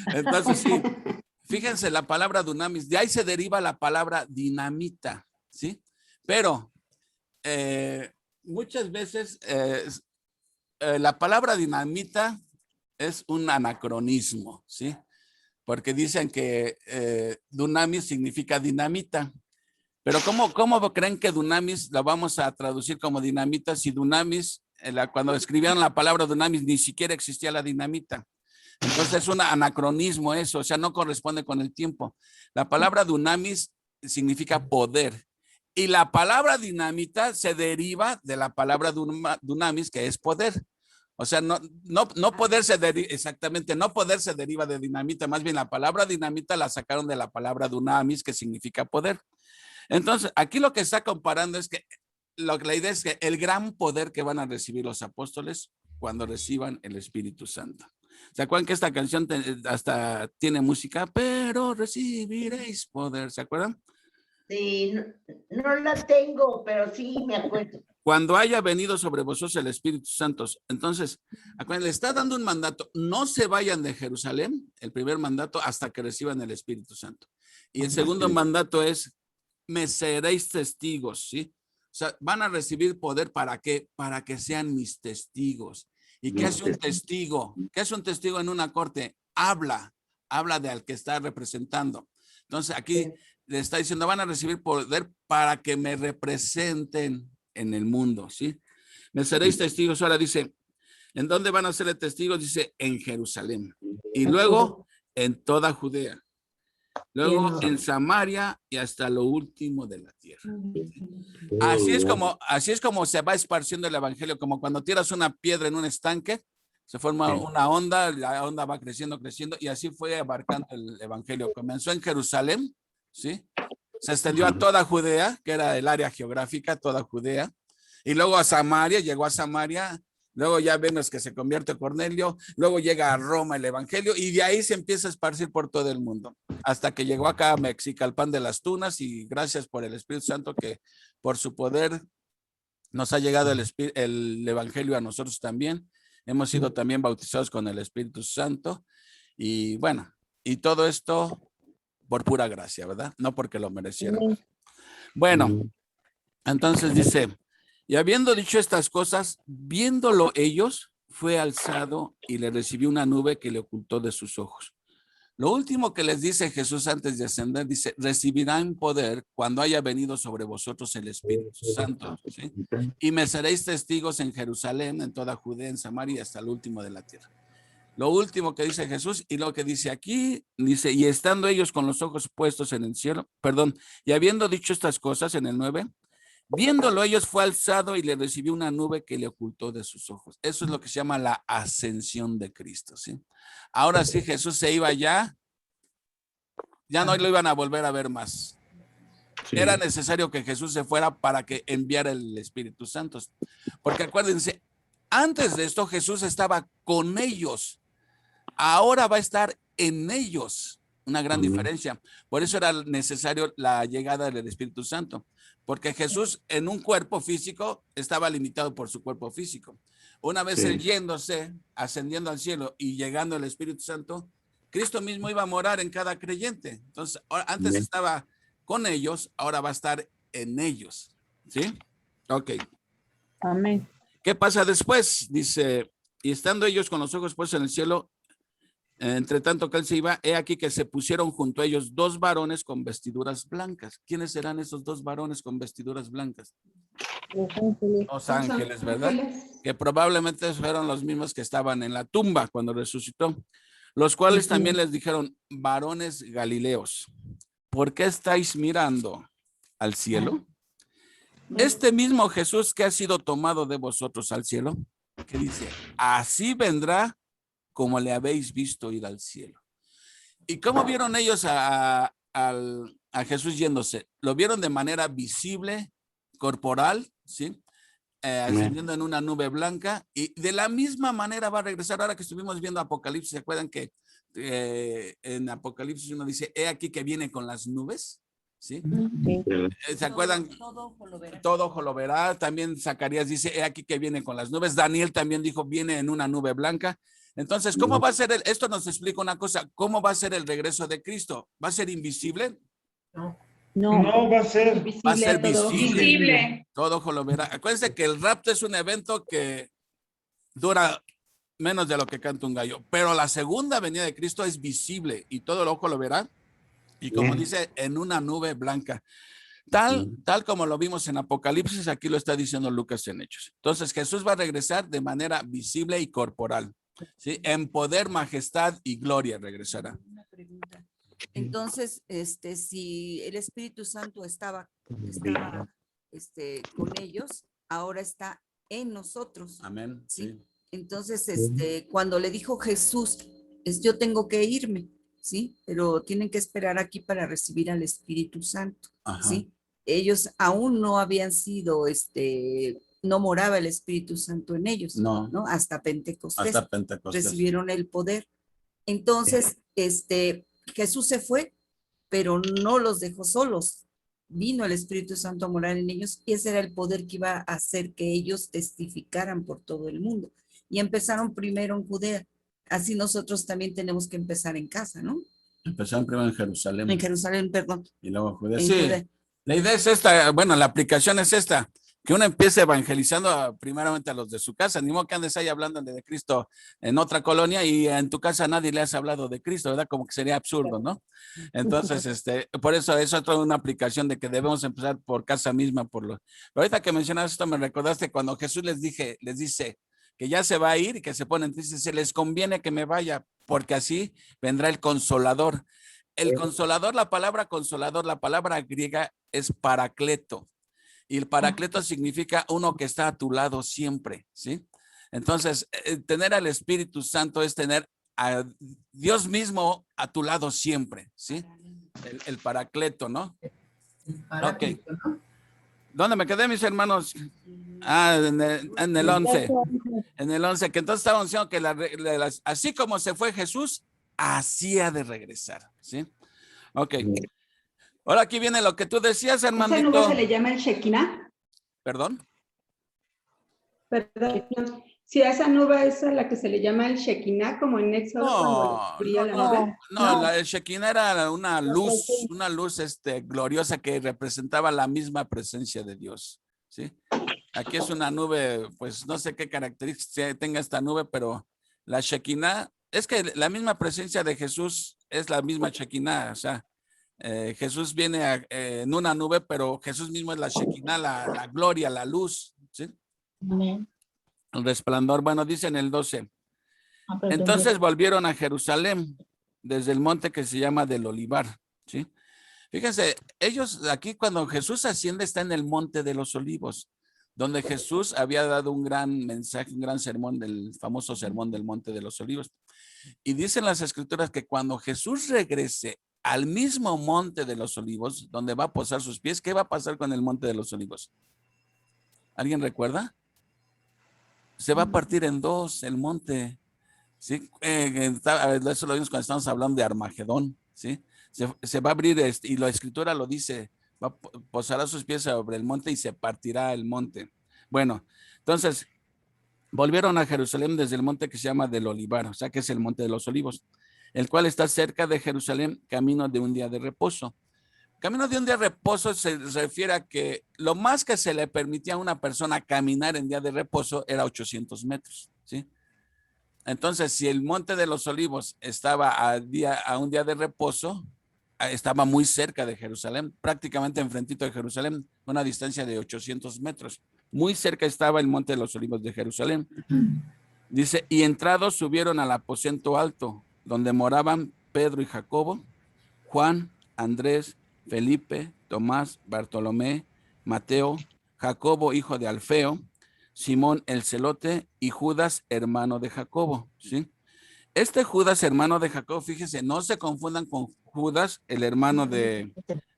Entonces, sí. Fíjense la palabra dunamis. De ahí se deriva la palabra dinamita, ¿sí? Pero muchas veces la palabra dinamita es un anacronismo, ¿sí? Porque dicen que dunamis significa dinamita. Pero ¿cómo creen que dunamis la vamos a traducir como dinamita si dunamis, cuando escribieron la palabra dunamis, ni siquiera existía la dinamita? Entonces es un anacronismo eso, o sea, no corresponde con el tiempo. La palabra dunamis significa poder. Y la palabra dinamita se deriva de la palabra dunamis, que es poder. O sea, no poder se deriva, exactamente, no poder se deriva de dinamita, más bien la palabra dinamita la sacaron de la palabra dunamis, que significa poder. Entonces, aquí lo que está comparando es que la idea es que el gran poder que van a recibir los apóstoles cuando reciban el Espíritu Santo. ¿Se acuerdan que esta canción hasta tiene música? Pero recibiréis poder, ¿se acuerdan? Sí, no la tengo, pero sí me acuerdo. Cuando haya venido sobre vosotros el Espíritu Santo. Entonces, le está dando un mandato. No se vayan de Jerusalén, el primer mandato, hasta que reciban el Espíritu Santo. Y el segundo mandato es, me seréis testigos, ¿sí? O sea, van a recibir poder, ¿para qué? Para que sean mis testigos. ¿Y qué hace un testigo? ¿Qué hace un testigo en una corte? Habla de al que está representando. Entonces, aquí le está diciendo, van a recibir poder para que me representen en el mundo, ¿sí? Me seréis testigos. Ahora dice, ¿en dónde van a ser testigos? Dice, en Jerusalén. Y luego, en toda Judea. Luego, en Samaria y hasta lo último de la tierra. Así es como se va esparciendo el evangelio, como cuando tiras una piedra en un estanque, se forma una onda, la onda va creciendo, y así fue abarcando el evangelio. Comenzó en Jerusalén, ¿sí? Se extendió a toda Judea, que era el área geográfica, toda Judea, y luego a Samaria, llegó a Samaria, luego ya vemos que se convierte Cornelio, luego llega a Roma el evangelio, y de ahí se empieza a esparcir por todo el mundo, hasta que llegó acá a Mexicalpan de las Tunas, y gracias por el Espíritu Santo que por su poder nos ha llegado el evangelio a nosotros también. Hemos sido también bautizados con el Espíritu Santo, y bueno, y todo esto por pura gracia, ¿verdad? No porque lo merecieron. Bueno, entonces dice, y habiendo dicho estas cosas, viéndolo ellos, fue alzado y le recibió una nube que le ocultó de sus ojos. Lo último que les dice Jesús antes de ascender, dice, recibirán poder cuando haya venido sobre vosotros el Espíritu Santo, ¿sí? Y me seréis testigos en Jerusalén, en toda Judea, en Samaria, hasta el último de la tierra. Lo último que dice Jesús y lo que dice aquí, dice, y estando ellos con los ojos puestos en el cielo, y habiendo dicho estas cosas en el 9, viéndolo ellos fue alzado y le recibió una nube que le ocultó de sus ojos. Eso es lo que se llama la ascensión de Cristo, ¿sí? Ahora sí, Jesús se iba ya no lo iban a volver a ver más. Sí. Era necesario que Jesús se fuera para que enviara el Espíritu Santo. Porque acuérdense, antes de esto Jesús estaba con ellos. Ahora va a estar en ellos. Una gran diferencia. Por eso era necesario la llegada del Espíritu Santo. Porque Jesús en un cuerpo físico estaba limitado por su cuerpo físico. Una vez Sí. él yéndose, ascendiendo al cielo y llegando el Espíritu Santo, Cristo mismo iba a morar en cada creyente. Entonces, antes Amén. estaba con ellos, ahora va a estar en ellos. ¿Sí? Ok. Amén. ¿Qué pasa después? Dice, y estando ellos con los ojos puestos en el cielo, entre tanto que él se iba, he aquí que se pusieron junto a ellos 2 varones con vestiduras blancas. ¿Quiénes serán esos 2 varones con vestiduras blancas? Los ángeles, ¿verdad? Ángeles. Que probablemente fueron los mismos que estaban en la tumba cuando resucitó, los cuales también les dijeron, varones galileos, ¿por qué estáis mirando al cielo? Este mismo Jesús que ha sido tomado de vosotros al cielo, que dice, así vendrá como le habéis visto ir al cielo. ¿Y cómo vieron ellos a Jesús yéndose? Lo vieron de manera visible, corporal, ¿sí? Ascendiendo en una nube blanca, y de la misma manera va a regresar. Ahora que estuvimos viendo Apocalipsis, ¿se acuerdan que en Apocalipsis uno dice, he aquí que viene con las nubes? ¿Sí? ¿Se acuerdan? Todo ojo lo verá. Todo ojo lo verá. También Zacarías dice, he aquí que viene con las nubes. Daniel también dijo, viene en una nube blanca. Entonces, ¿cómo va a ser esto nos explica una cosa, ¿cómo va a ser el regreso de Cristo? ¿Va a ser invisible? No. No, va a ser. Va a ser todo. visible. Todo ojo lo verá. Acuérdense que el rapto es un evento que dura menos de lo que canta un gallo, pero la segunda venida de Cristo es visible y todo el ojo lo verá. Y como dice, en una nube blanca. Tal como lo vimos en Apocalipsis, aquí lo está diciendo Lucas en Hechos. Entonces, Jesús va a regresar de manera visible y corporal. ¿Sí? En poder, majestad y gloria regresará. Una pregunta. Entonces, si el Espíritu Santo estaba con ellos, ahora está en nosotros. Amén. ¿Sí? Sí. Entonces, cuando le dijo Jesús, yo tengo que irme, ¿sí? Pero tienen que esperar aquí para recibir al Espíritu Santo, Ajá. ¿sí? Ellos aún no habían sido, no moraba el Espíritu Santo en ellos, No. ¿no? Hasta Pentecostés. Hasta Pentecostés. Recibieron el poder. Entonces, Jesús se fue, pero no los dejó solos. Vino el Espíritu Santo a morar en ellos y ese era el poder que iba a hacer que ellos testificaran por todo el mundo. Y empezaron primero en Judea. Así nosotros también tenemos que empezar en casa, ¿no? Empezaron primero en Jerusalén. En Jerusalén, perdón. Y luego Judea. En Sí, Judea. la idea es esta, bueno, la aplicación es esta, que uno empiece evangelizando primeramente a los de su casa, ni modo que andes ahí hablando de Cristo en otra colonia y en tu casa nadie le has hablado de Cristo, ¿verdad? Como que sería absurdo, ¿no? Entonces, por eso es otra una aplicación de que debemos empezar por casa misma, Pero ahorita que mencionas esto me recordaste cuando Jesús les dice que ya se va a ir y que se ponen tristes, se les conviene que me vaya, porque así vendrá el Consolador. El Consolador, la palabra griega es paracleto. Y el paracleto significa uno que está a tu lado siempre, ¿sí? Entonces, tener al Espíritu Santo es tener a Dios mismo a tu lado siempre, ¿sí? El paracleto, ¿no? Ok. ¿Dónde me quedé, mis hermanos? En el 11. En el 11, que entonces estaban diciendo que así como se fue Jesús, así ha de regresar, ¿sí? Ok. Ahora aquí viene lo que tú decías, ¿Esa nube hermanito. se le llama el Shekinah? ¿Perdón? Perdón. Si a esa nube es a la que se le llama el Shekinah, como en Éxodo cuando brilla la nube. No, el Shekinah era una luz gloriosa que representaba la misma presencia de Dios, ¿sí? Aquí es una nube, pues no sé qué características tenga esta nube, pero la Shekinah, es que la misma presencia de Jesús es la misma Shekinah, o sea, Jesús viene en una nube, pero Jesús mismo es la Shekinah, la gloria, la luz, ¿sí? El resplandor. Bueno, dice en el 12. Entonces volvieron a Jerusalén desde el monte que se llama del Olivar, ¿sí? Fíjense, ellos aquí cuando Jesús asciende está en el monte de los Olivos, donde Jesús había dado un gran mensaje, un gran sermón, del famoso sermón del monte de los Olivos. Y dicen las escrituras que cuando Jesús regrese al mismo monte de los Olivos, donde va a posar sus pies, ¿qué va a pasar con el monte de los Olivos? ¿Alguien recuerda? Se va a partir en dos el monte, ¿sí? Eso lo vimos cuando estamos hablando de Armagedón, ¿sí? Se va a abrir, y la escritura lo dice, posará sus pies sobre el monte y se partirá el monte. Bueno, entonces, volvieron a Jerusalén desde el monte que se llama del Olivar, o sea que es el monte de los olivos, el cual está cerca de Jerusalén, camino de un día de reposo. Camino de un día de reposo se refiere a que lo más que se le permitía a una persona caminar en día de reposo era 800 metros, ¿sí? Entonces, si el monte de los olivos estaba a un día de reposo, estaba muy cerca de Jerusalén, prácticamente enfrentito de Jerusalén, una distancia de 800 metros. Muy cerca estaba el monte de los olivos de Jerusalén. Dice, y entrados subieron al aposento alto, donde moraban Pedro y Jacobo, Juan, Andrés, Felipe, Tomás, Bartolomé, Mateo, Jacobo, hijo de Alfeo, Simón el celote y Judas, hermano de Jacobo, ¿sí? Este Judas, hermano de Jacobo, fíjese, no se confundan con Judas, el hermano de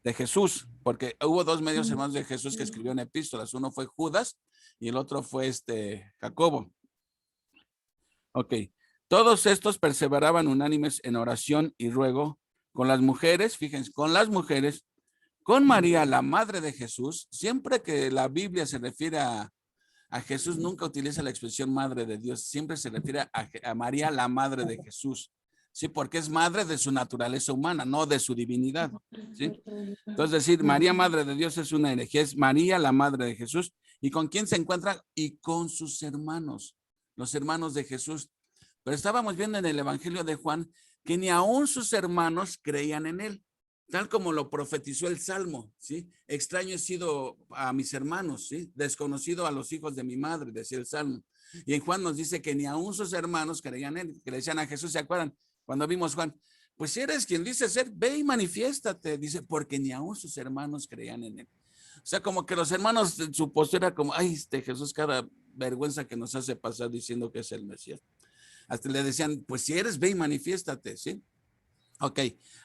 Jesús, porque hubo dos medios hermanos de Jesús que escribieron epístolas. Uno fue Judas y el otro fue Jacobo. Ok. Todos estos perseveraban unánimes en oración y ruego con las mujeres, fíjense, con las mujeres, con María, la madre de Jesús. Siempre que la Biblia se refiere a Jesús, nunca utiliza la expresión madre de Dios, siempre se refiere a María, la madre de Jesús. Sí, porque es madre de su naturaleza humana, no de su divinidad. ¿Sí? Entonces, decir María, madre de Dios es una herejía, es María, la madre de Jesús. ¿Y con quién se encuentra? Y con sus hermanos, los hermanos de Jesús. Pero estábamos viendo en el Evangelio de Juan que ni aún sus hermanos creían en él, tal como lo profetizó el Salmo, ¿sí? Extraño he sido a mis hermanos, ¿sí? Desconocido a los hijos de mi madre, decía el Salmo. Y en Juan nos dice que ni aún sus hermanos creían en él, que le decían a Jesús, ¿se acuerdan? Cuando vimos Juan, pues si eres quien dice ser, ve y manifiéstate, dice, porque ni aún sus hermanos creían en él. O sea, como que los hermanos, su postura era como, ay, Jesús, cada vergüenza que nos hace pasar diciendo que es el Mesías. Hasta le decían, pues si eres, ve y manifiéstate, ¿sí? Ok,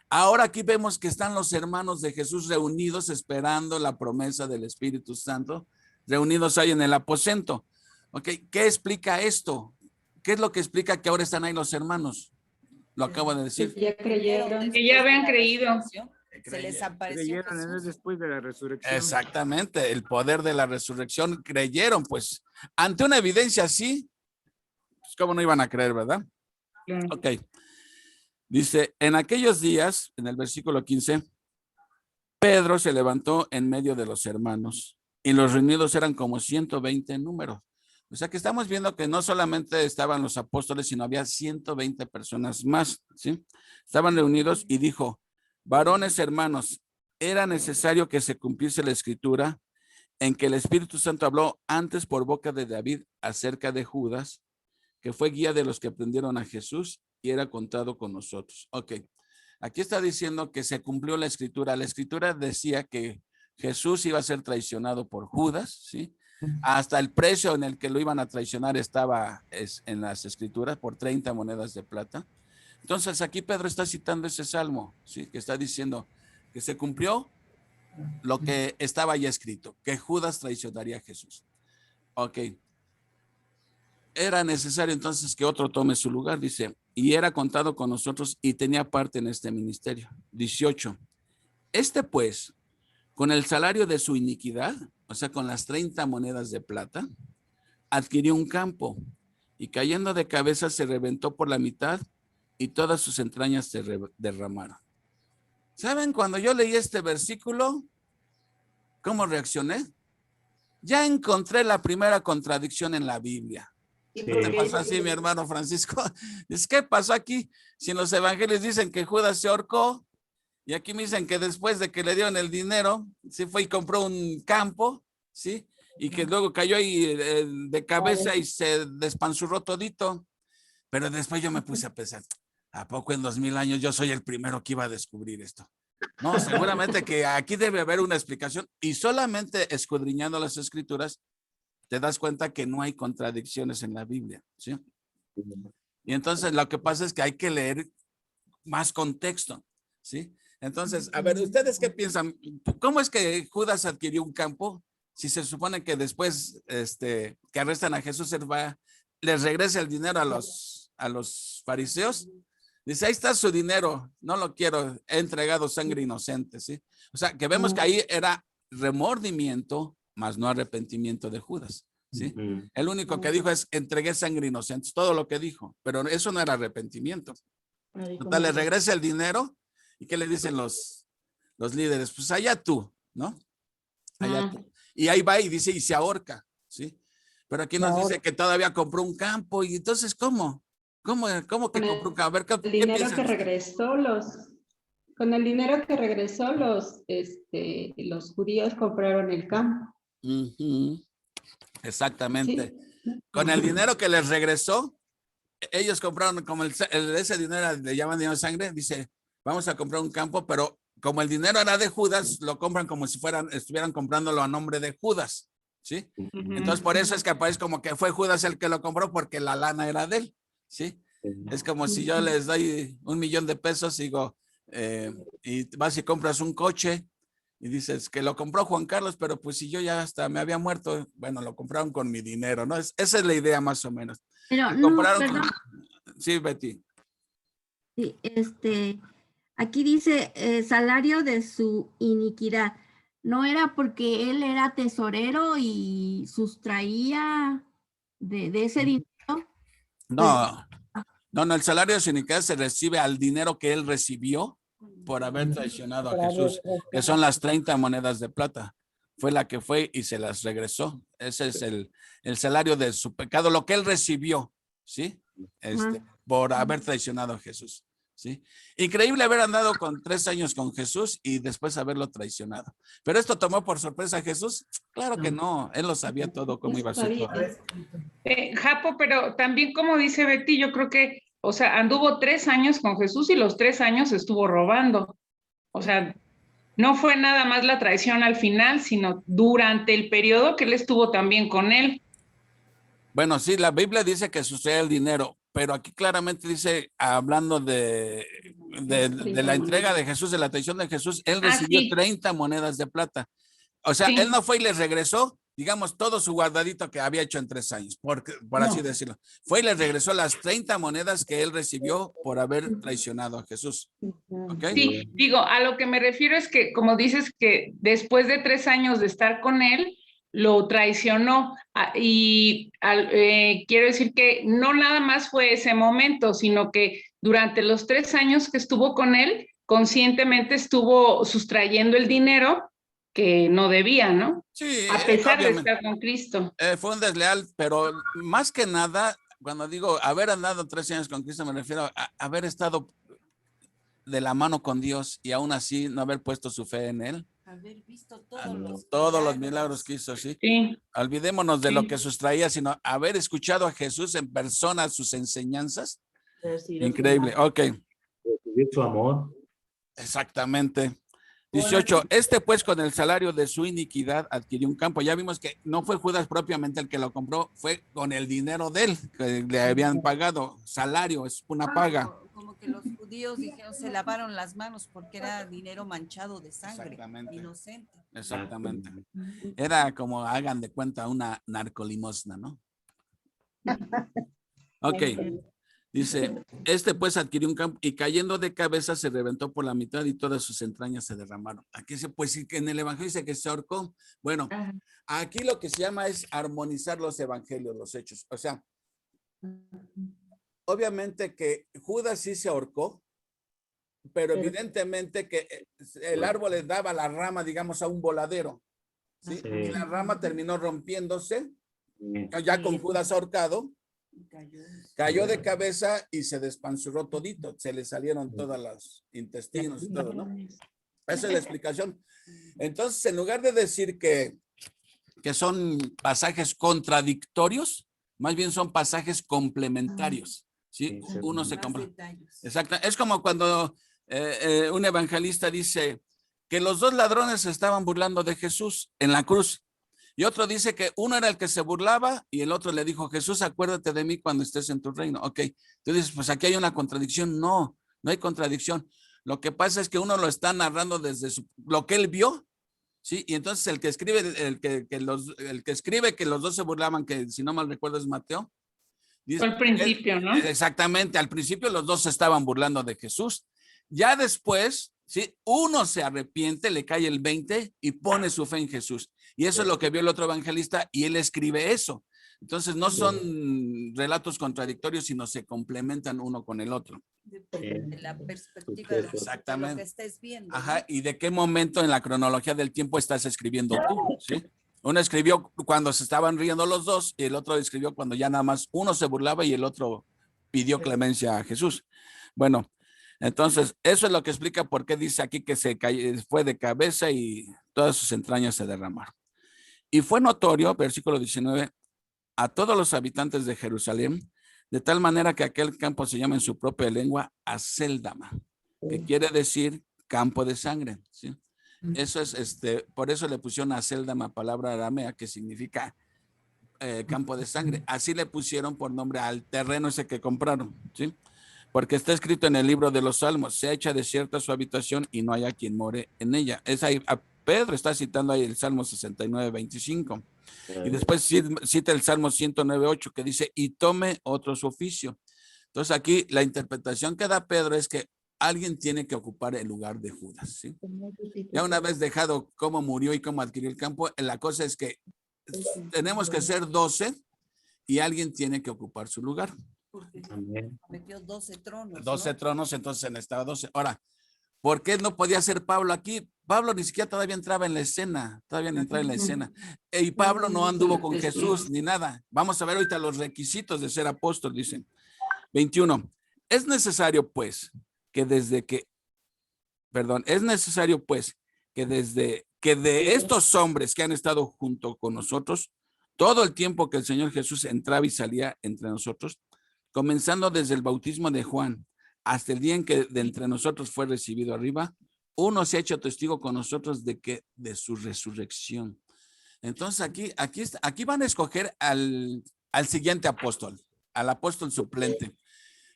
ahora aquí vemos que están los hermanos de Jesús reunidos esperando la promesa del Espíritu Santo, reunidos ahí en el aposento. Ok, ¿qué explica esto? ¿Qué es lo que explica que ahora están ahí los hermanos? Lo acabo de decir. Ya creyeron. Que ya habían creído. Se les apareció Creyeron en él Jesús. después de la resurrección. Exactamente, el poder de la resurrección. Creyeron, pues, ante una evidencia así, pues cómo no iban a creer, ¿verdad? Ok. Dice, en aquellos días, en el versículo 15, Pedro se levantó en medio de los hermanos y los reunidos eran como 120 en número. O sea que estamos viendo que no solamente estaban los apóstoles, sino había 120 personas más, ¿sí? Estaban reunidos y dijo, varones hermanos, era necesario que se cumpliese la escritura en que el Espíritu Santo habló antes por boca de David acerca de Judas, que fue guía de los que prendieron a Jesús y era contado con nosotros. Ok, aquí está diciendo que se cumplió la escritura. La escritura decía que Jesús iba a ser traicionado por Judas, ¿sí? Hasta el precio en el que lo iban a traicionar estaba en las escrituras por 30 monedas de plata. Entonces aquí Pedro está citando ese salmo, ¿sí? Que está diciendo que se cumplió lo que estaba ya escrito, que Judas traicionaría a Jesús. Ok. Era necesario entonces que otro tome su lugar, dice, y era contado con nosotros y tenía parte en este ministerio. 18. Pues, con el salario de su iniquidad, o sea, con las 30 monedas de plata, adquirió un campo y cayendo de cabeza se reventó por la mitad y todas sus entrañas se derramaron. ¿Saben? Cuando yo leí este versículo, ¿cómo reaccioné? Ya encontré la primera contradicción en la Biblia. ¿Qué te pasó así, mi hermano Francisco? ¿Qué pasó aquí? Si en los evangelios dicen que Judas se ahorcó, y aquí me dicen que después de que le dieron el dinero, se fue y compró un campo, ¿sí? Y que luego cayó ahí de cabeza y se despanzurró todito. Pero después yo me puse a pensar, ¿a poco en 2000 años yo soy el primero que iba a descubrir esto? No, seguramente que aquí debe haber una explicación y solamente escudriñando las escrituras te das cuenta que no hay contradicciones en la Biblia, ¿sí? Y entonces lo que pasa es que hay que leer más contexto, ¿sí? Entonces, a ver, ¿ustedes qué piensan? ¿Cómo es que Judas adquirió un campo? Si se supone que después que arrestan a Jesús, él les regresa el dinero a los fariseos. Dice, ahí está su dinero, no lo quiero, he entregado sangre inocente, ¿sí? O sea, que vemos que ahí era remordimiento, más no arrepentimiento de Judas, ¿sí? Ujú. El único que dijo es, entregué sangre inocente, todo lo que dijo, pero eso no era arrepentimiento. Total, le regresa el dinero, ¿y qué le dicen los líderes? Pues allá tú, ¿no? Allá tú. Y ahí va y dice, y se ahorca, ¿sí? Pero aquí nos dice que todavía compró un campo, y entonces, ¿cómo? ¿Cómo que compró un campo? A ver, El ¿qué dinero piensan que ustedes? regresó, con el dinero que regresó, los judíos compraron el campo. Ujú, exactamente. Sí. Con el dinero que les regresó, ellos compraron, como ese dinero le llaman dinero de sangre, dice, vamos a comprar un campo, pero como el dinero era de Judas, lo compran como si estuvieran comprándolo a nombre de Judas, ¿sí? Entonces, por eso es que aparece como que fue Judas el que lo compró, porque la lana era de él, ¿sí? Es como si yo les doy $1,000,000 y digo, y vas y compras un coche y dices que lo compró Juan Carlos, pero pues si yo ya hasta me había muerto, bueno, lo compraron con mi dinero, ¿no? Esa es la idea más o menos. Pero Lo no, compraron perdón, Sí, Betty. sí, aquí dice salario de su iniquidad. ¿No era porque él era tesorero y sustraía de ese dinero? No, no, el salario de su iniquidad se recibe al dinero que él recibió por haber traicionado a Jesús, que son las 30 monedas de plata. Fue la que fue y se las regresó. Ese es el salario de su pecado, lo que él recibió, ¿sí? Por haber traicionado a Jesús, ¿sí? Increíble haber andado con 3 años con Jesús y después haberlo traicionado. ¿Pero esto tomó por sorpresa a Jesús? Claro que no, él lo sabía todo, cómo iba a ser todo. Japo, pero también como dice Betty, yo creo que, o sea, anduvo 3 años con Jesús y los 3 años estuvo robando. O sea, no fue nada más la traición al final, sino durante el periodo que él estuvo también con él. Bueno, sí, la Biblia dice que sustrae el dinero, pero aquí claramente dice, hablando de la entrega de Jesús, de la traición de Jesús, él recibió sí. 30 monedas de plata. O sea, Sí. él no fue y les regresó, digamos, todo su guardadito que había hecho en 3 años, por así decirlo. Fue y les regresó las 30 monedas que él recibió por haber traicionado a Jesús. ¿Ok? Sí, digo, a lo que me refiero es que, como dices, que después de 3 años de estar con él, lo traicionó. Y quiero decir que no nada más fue ese momento, sino que durante los 3 años que estuvo con él, conscientemente estuvo sustrayendo el dinero que no debía, ¿no? Sí, A pesar de obviamente. estar con Cristo. Fue un desleal, pero más que nada, cuando digo haber andado 13 años con Cristo, me refiero a haber estado de la mano con Dios y aún así no haber puesto su fe en él. Haber visto Todos los milagros que hizo, ¿sí? Sí. Olvidémonos de lo que sustraía, sino haber escuchado a Jesús en persona, sus enseñanzas. Increíble, ok. Recibir su amor. Exactamente. 18, pues con el salario de su iniquidad adquirió un campo. Ya vimos que no fue Judas propiamente el que lo compró, fue con el dinero de él que le habían pagado. Salario, es una paga. Como que los judíos dijeron, se lavaron las manos porque era dinero manchado de sangre. Exactamente. Inocente. Exactamente. Era como, hagan de cuenta, una narcolimosna, ¿no? Ok. Dice, pues adquirió un campo y cayendo de cabeza se reventó por la mitad y todas sus entrañas se derramaron. Aquí dice, pues sí, que en el evangelio dice que se ahorcó. Bueno, aquí lo que se llama es armonizar los evangelios, los hechos. O sea, obviamente que Judas sí se ahorcó, pero evidentemente que el árbol le daba la rama, digamos, a un voladero. ¿sí? Sí. Y la rama terminó rompiéndose, ya con Judas ahorcado. Cayó de cabeza y se despanzurró todito, se le salieron todos los intestinos y todo, ¿no? Esa es la explicación. Entonces, en lugar de decir que son pasajes contradictorios, más bien son pasajes complementarios, ¿sí? Uno se complementa. Exacto. Es como cuando un evangelista dice que los 2 ladrones se estaban burlando de Jesús en la cruz. Y otro dice que uno era el que se burlaba y el otro le dijo, Jesús, acuérdate de mí cuando estés en tu reino. Ok, tú dices, pues aquí hay una contradicción. No, no hay contradicción. Lo que pasa es que uno lo está narrando desde lo que él vio, ¿sí? Y entonces el que escribe, el que escribe que los 2 se burlaban, que si no mal recuerdo es Mateo. Dice, Al principio, ¿no? Exactamente, al principio los 2 se estaban burlando de Jesús. Ya después, ¿sí? Uno se arrepiente, le cae el 20 y pone su fe en Jesús. Y eso es lo que vio el otro evangelista y él escribe eso. Entonces no son relatos contradictorios, sino se complementan uno con el otro. De la perspectiva de lo Exactamente. que estés viendo. Ajá, y de qué momento en la cronología del tiempo estás escribiendo tú, ¿sí? Uno escribió cuando se estaban riendo los dos y el otro escribió cuando ya nada más uno se burlaba y el otro pidió clemencia a Jesús. Bueno, entonces eso es lo que explica por qué dice aquí que fue de cabeza y todas sus entrañas se derramaron. Y fue notorio, versículo 19, a todos los habitantes de Jerusalén, de tal manera que aquel campo se llama en su propia lengua Aceldama, que quiere decir campo de sangre, ¿sí? Eso es, por eso le pusieron Aceldama, palabra aramea, que significa campo de sangre. Así le pusieron por nombre al terreno ese que compraron, ¿sí? Porque está escrito en el libro de los Salmos, se echa desierta su habitación y no haya quien more en ella. Es ahí, Pedro está citando ahí el Salmo 69, 25. Y después cita el Salmo 109, 8, que dice, y tome otro su oficio. Entonces aquí la interpretación que da Pedro es que alguien tiene que ocupar el lugar de Judas, ¿sí? Ya una vez dejado cómo murió y cómo adquirió el campo, la cosa es que tenemos que ser 12 y alguien tiene que ocupar su lugar. Metió 12 tronos. 12 ¿no? tronos, entonces en estado 12. Ahora, ¿por qué no podía ser Pablo aquí? Pablo ni siquiera todavía entraba en la escena, todavía no entraba en la escena. Y Pablo no anduvo con Jesús ni nada. Vamos a ver ahorita los requisitos de ser apóstol, dicen. 21. Es necesario pues que desde que de estos hombres que han estado junto con nosotros, todo el tiempo que el Señor Jesús entraba y salía entre nosotros, comenzando desde el bautismo de Juan hasta el día en que de entre nosotros fue recibido arriba, uno se ha hecho testigo con nosotros de su resurrección. Entonces aquí van a escoger al siguiente apóstol, al apóstol suplente.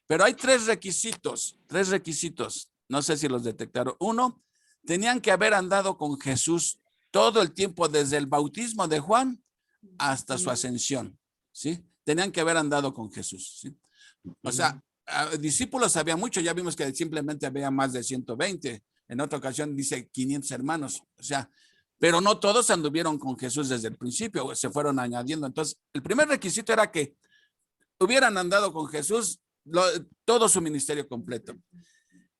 Pero hay tres requisitos. No sé si los detectaron. Uno, tenían que haber andado con Jesús todo el tiempo desde el bautismo de Juan hasta su ascensión, ¿sí? Tenían que haber andado con Jesús, ¿sí? O sea, discípulos había mucho, ya vimos que simplemente había más de 120. En otra ocasión dice 500 hermanos, o sea, pero no todos anduvieron con Jesús desde el principio, se fueron añadiendo. Entonces, el primer requisito era que hubieran andado con Jesús todo su ministerio completo.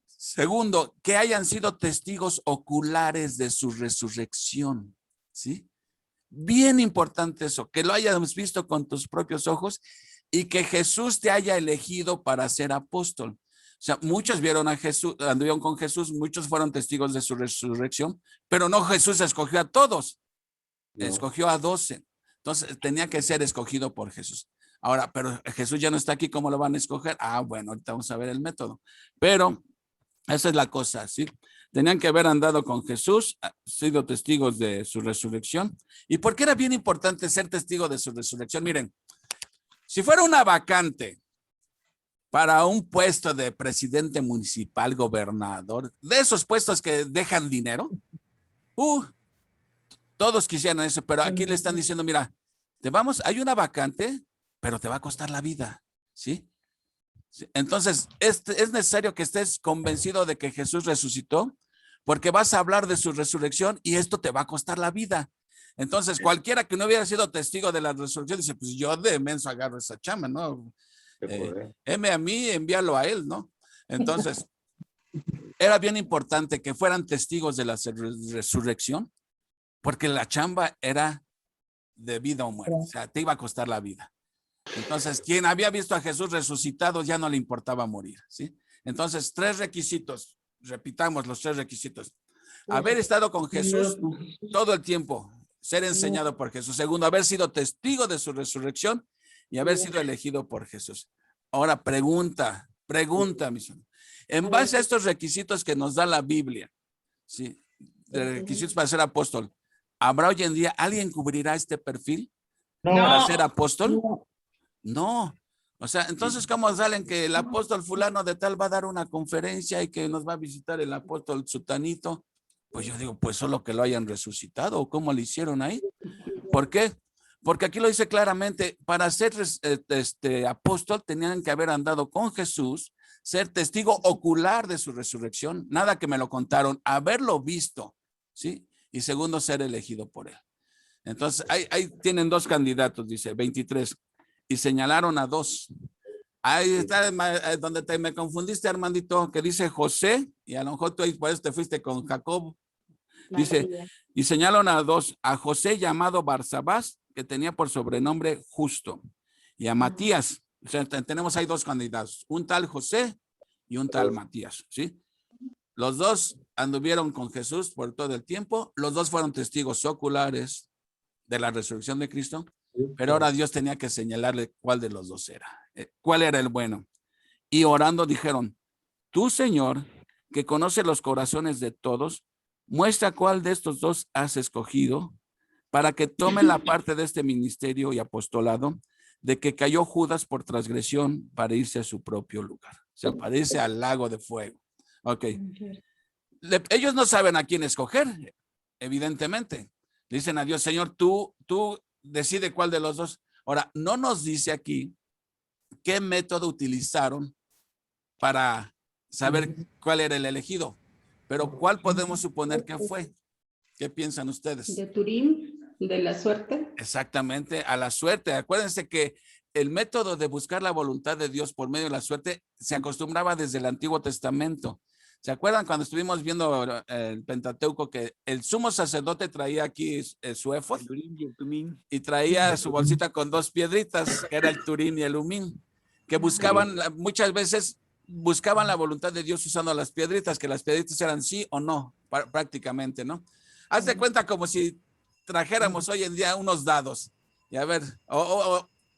Segundo, que hayan sido testigos oculares de su resurrección, ¿sí? Bien importante eso, que lo hayas visto con tus propios ojos y que Jesús te haya elegido para ser apóstol. O sea, muchos vieron a Jesús, anduvieron con Jesús, muchos fueron testigos de su resurrección, pero no Jesús escogió a todos, escogió a 12. Entonces tenía que ser escogido por Jesús. Ahora, pero Jesús ya no está aquí, ¿cómo lo van a escoger? Bueno, ahorita vamos a ver el método. Pero esa es la cosa, ¿sí? Tenían que haber andado con Jesús, sido testigos de su resurrección. ¿Y por qué era bien importante ser testigo de su resurrección? Miren, si fuera una vacante para un puesto de presidente municipal, gobernador, de esos puestos que dejan dinero, todos quisieran eso, pero aquí le están diciendo, mira, hay una vacante, pero te va a costar la vida, ¿sí? Entonces, es necesario que estés convencido de que Jesús resucitó, porque vas a hablar de su resurrección y esto te va a costar la vida. Entonces, cualquiera que no hubiera sido testigo de la resurrección dice, pues yo de menso agarro esa chama, ¿no? A mí, envíalo a él, ¿no? Entonces, era bien importante que fueran testigos de la resurrección, porque la chamba era de vida o muerte, o sea, te iba a costar la vida. Entonces, quien había visto a Jesús resucitado ya no le importaba morir, ¿sí? Entonces, 3 requisitos, repitamos los 3 requisitos. Haber estado con Jesús todo el tiempo, ser enseñado por Jesús. Segundo, haber sido testigo de su resurrección y haber sido elegido por Jesús. Ahora, pregunta, mis amigos. En base a estos requisitos que nos da la Biblia, ¿sí? De requisitos para ser apóstol, ¿habrá hoy en día alguien cubrirá este perfil para ser apóstol? No. O sea, entonces, ¿cómo salen que el apóstol fulano de tal va a dar una conferencia y que nos va a visitar el apóstol sutanito? Pues yo digo, pues solo que lo hayan resucitado, ¿o cómo lo hicieron ahí? ¿Por qué? Porque aquí lo dice claramente, para ser apóstol tenían que haber andado con Jesús, ser testigo ocular de su resurrección, nada que me lo contaron, haberlo visto, ¿sí? Y segundo, ser elegido por él. Entonces, ahí tienen dos candidatos, dice 23. Y señalaron a dos. Ahí está donde me confundiste, Armandito, que dice José, y a lo mejor tú por eso te fuiste con Jacob. Dice, y señalaron a dos, a José llamado Barsabás, que tenía por sobrenombre Justo, y a Matías. O sea, tenemos ahí dos candidatos, un tal José y un tal Matías, ¿sí? Los dos anduvieron con Jesús por todo el tiempo, los dos fueron testigos oculares de la resurrección de Cristo, pero ahora Dios tenía que señalarle cuál de los dos era, cuál era el bueno. Y orando dijeron, tú, Señor, que conoce los corazones de todos, muestra cuál de estos dos has escogido para que tome la parte de este ministerio y apostolado de que cayó Judas por transgresión para irse a su propio lugar. Se aparece al lago de fuego. Ok. Ellos no saben a quién escoger, evidentemente. Le dicen a Dios, Señor, tú decide cuál de los dos. Ahora, no nos dice aquí qué método utilizaron para saber cuál era el elegido, pero ¿cuál podemos suponer que fue? ¿Qué piensan ustedes? De Turín, de la suerte. Exactamente, a la suerte. Acuérdense que el método de buscar la voluntad de Dios por medio de la suerte se acostumbraba desde el Antiguo Testamento. ¿Se acuerdan cuando estuvimos viendo el Pentateuco que el sumo sacerdote traía aquí su éfod y traía su bolsita con dos piedritas, que era el Turín y el Umín, que buscaban, muchas veces buscaban la voluntad de Dios usando las piedritas, que las piedritas eran sí o no, prácticamente, ¿no? Haz de cuenta como si trajéramos hoy en día unos dados, y a ver,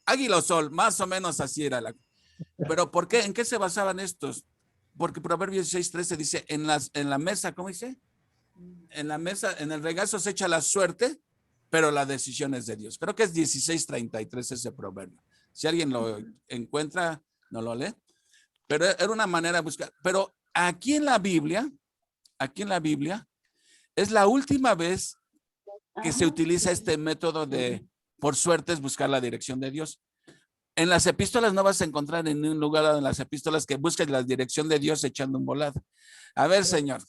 águila o sol, más o menos así era la. Pero ¿por qué? ¿En qué se basaban estos? Porque Proverbios 16:13 dice, en la mesa, ¿cómo dice? En la mesa, en el regazo se echa la suerte, pero la decisión es de Dios. Creo que es 16:33 ese proverbio. Si alguien lo encuentra, no lo lee. Pero era una manera de buscar. Pero aquí en la Biblia, es la última vez que se utiliza este método de, por suerte, es buscar la dirección de Dios. En las epístolas no vas a encontrar en un lugar en las epístolas que busques la dirección de Dios echando un volado. A ver, Señor,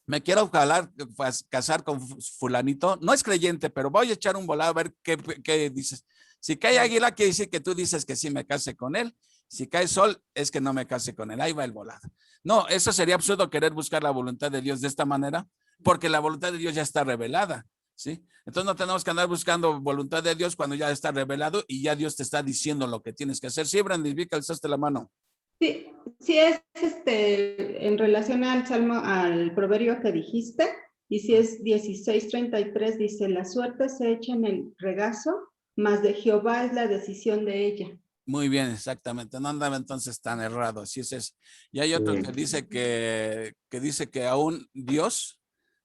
me quiero casar con fulanito. No es creyente, pero voy a echar un volado a ver qué dices. Si cae águila, quiere decir que tú dices que sí me case con él. Si cae sol, es que no me case con él. Ahí va el volado. No, eso sería absurdo querer buscar la voluntad de Dios de esta manera, porque la voluntad de Dios ya está revelada. ¿Sí? Entonces no tenemos que andar buscando voluntad de Dios cuando ya está revelado y ya Dios te está diciendo lo que tienes que hacer. Sí, Brandy, vi que alzaste la mano. Sí, sí es en relación al salmo, al proverbio que dijiste, y si es 16:33, dice, la suerte se echa en el regazo, mas de Jehová es la decisión de ella. Muy bien, exactamente. No andaba entonces tan errado. Así es. Y hay otro que dice que aún Dios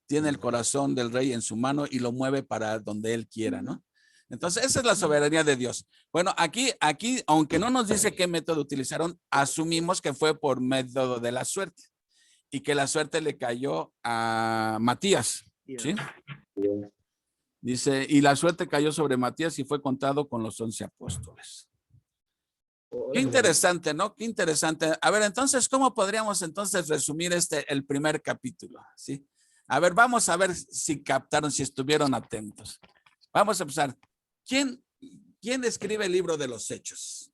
tiene el corazón del rey en su mano y lo mueve para donde él quiera, ¿no? Entonces, esa es la soberanía de Dios. Bueno, aquí, aunque no nos dice qué método utilizaron, asumimos que fue por método de la suerte y que la suerte le cayó a Matías, ¿sí? Dice, y la suerte cayó sobre Matías y fue contado con los 11 apóstoles. Qué interesante, ¿no? Qué interesante. A ver, entonces, ¿cómo podríamos entonces resumir el primer capítulo? ¿Sí? A ver, vamos a ver si captaron, si estuvieron atentos. Vamos a empezar. ¿Quién escribe el libro de los Hechos?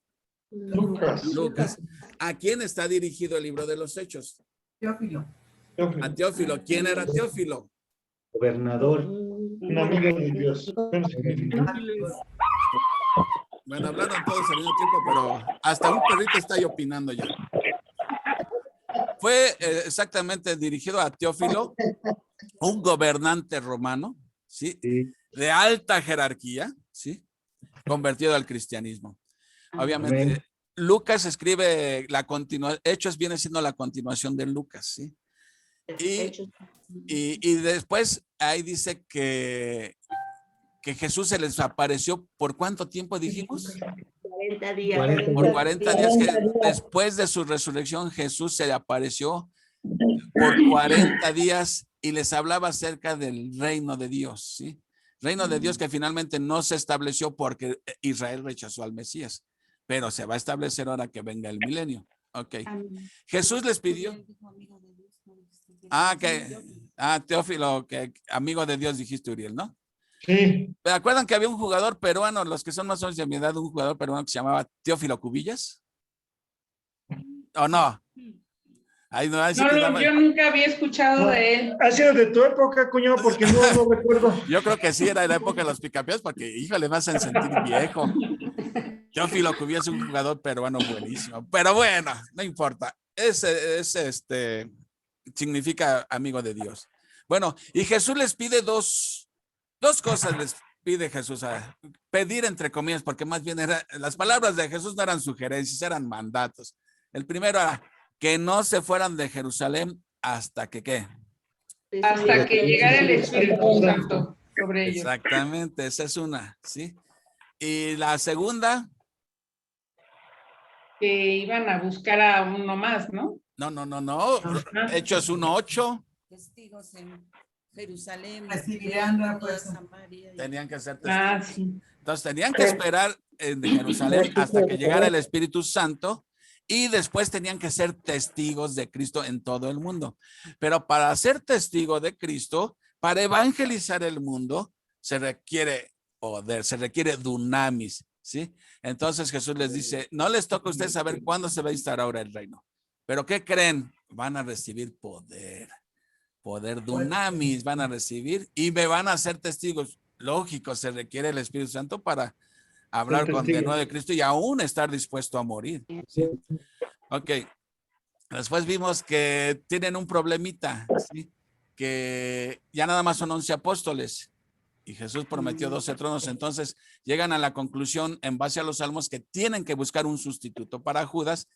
Lucas. ¿A quién está dirigido el libro de los Hechos? Teófilo. A Teófilo. ¿Quién era Teófilo? Gobernador. Un amigo de Dios. Bueno, hablaron todos al mismo tiempo, pero hasta un perrito está ahí opinando ya. Fue exactamente dirigido a Teófilo, un gobernante romano, ¿sí? De alta jerarquía, ¿sí? Convertido al cristianismo. Obviamente, amén. Lucas escribe Hechos viene siendo la continuación de Lucas, ¿sí? Y después ahí dice que Jesús se les apareció, ¿por cuánto tiempo dijimos? 40 días. Por 40 días, que después de su resurrección Jesús se le apareció por 40 días y les hablaba acerca del reino de Dios, ¿sí? Reino de Dios que finalmente no se estableció porque Israel rechazó al Mesías, pero se va a establecer ahora que venga el milenio. Ok. Jesús les pidió. Teófilo, que amigo de Dios dijiste, Uriel, ¿no? Sí. ¿Me acuerdan que había un jugador peruano, los que son más o menos de mi edad, un jugador peruano que se llamaba Teófilo Cubillas? ¿O no? Ahí no, ahí sí que daba- yo nunca había escuchado de él. Ha sido de tu época, cuñado, porque no recuerdo. Yo creo que sí era de la época de los picapiedras, porque, híjole, me hacen sentir viejo. Teófilo Cubillas es un jugador peruano buenísimo. Pero bueno, no importa. Ese significa amigo de Dios. Bueno, y Jesús les pide dos cosas, les pide Jesús a pedir entre comillas, porque más bien las palabras de Jesús no eran sugerencias, eran mandatos. El primero era que no se fueran de Jerusalén hasta que ¿qué? Hasta que llegara el Espíritu Santo sobre ellos. Exactamente, esa es una, ¿sí? Y la segunda, Que iban a buscar a uno más, ¿no? no. Hechos 1:8. Testigos en Jerusalén. Recibirán la toda fuerza. Samaria. Tenían que ser testigos. Sí. Entonces tenían que esperar en Jerusalén hasta que llegara el Espíritu Santo y después tenían que ser testigos de Cristo en todo el mundo. Pero para ser testigo de Cristo, para evangelizar el mundo, se requiere poder, se requiere dunamis, ¿sí? Entonces Jesús les dice, no les toca a ustedes saber cuándo se va a instaurar ahora el reino. ¿Pero qué creen? Van a recibir poder dunamis, van a recibir y me van a ser testigos. Lógico, se requiere el Espíritu Santo para hablar con de nuevo de Cristo y aún estar dispuesto a morir. ¿Sí? Ok. Después vimos que tienen un problemita, ¿sí? Que ya nada más son 11 apóstoles y Jesús prometió 12 tronos. Entonces llegan a la conclusión en base a los salmos que tienen que buscar un sustituto para Judas,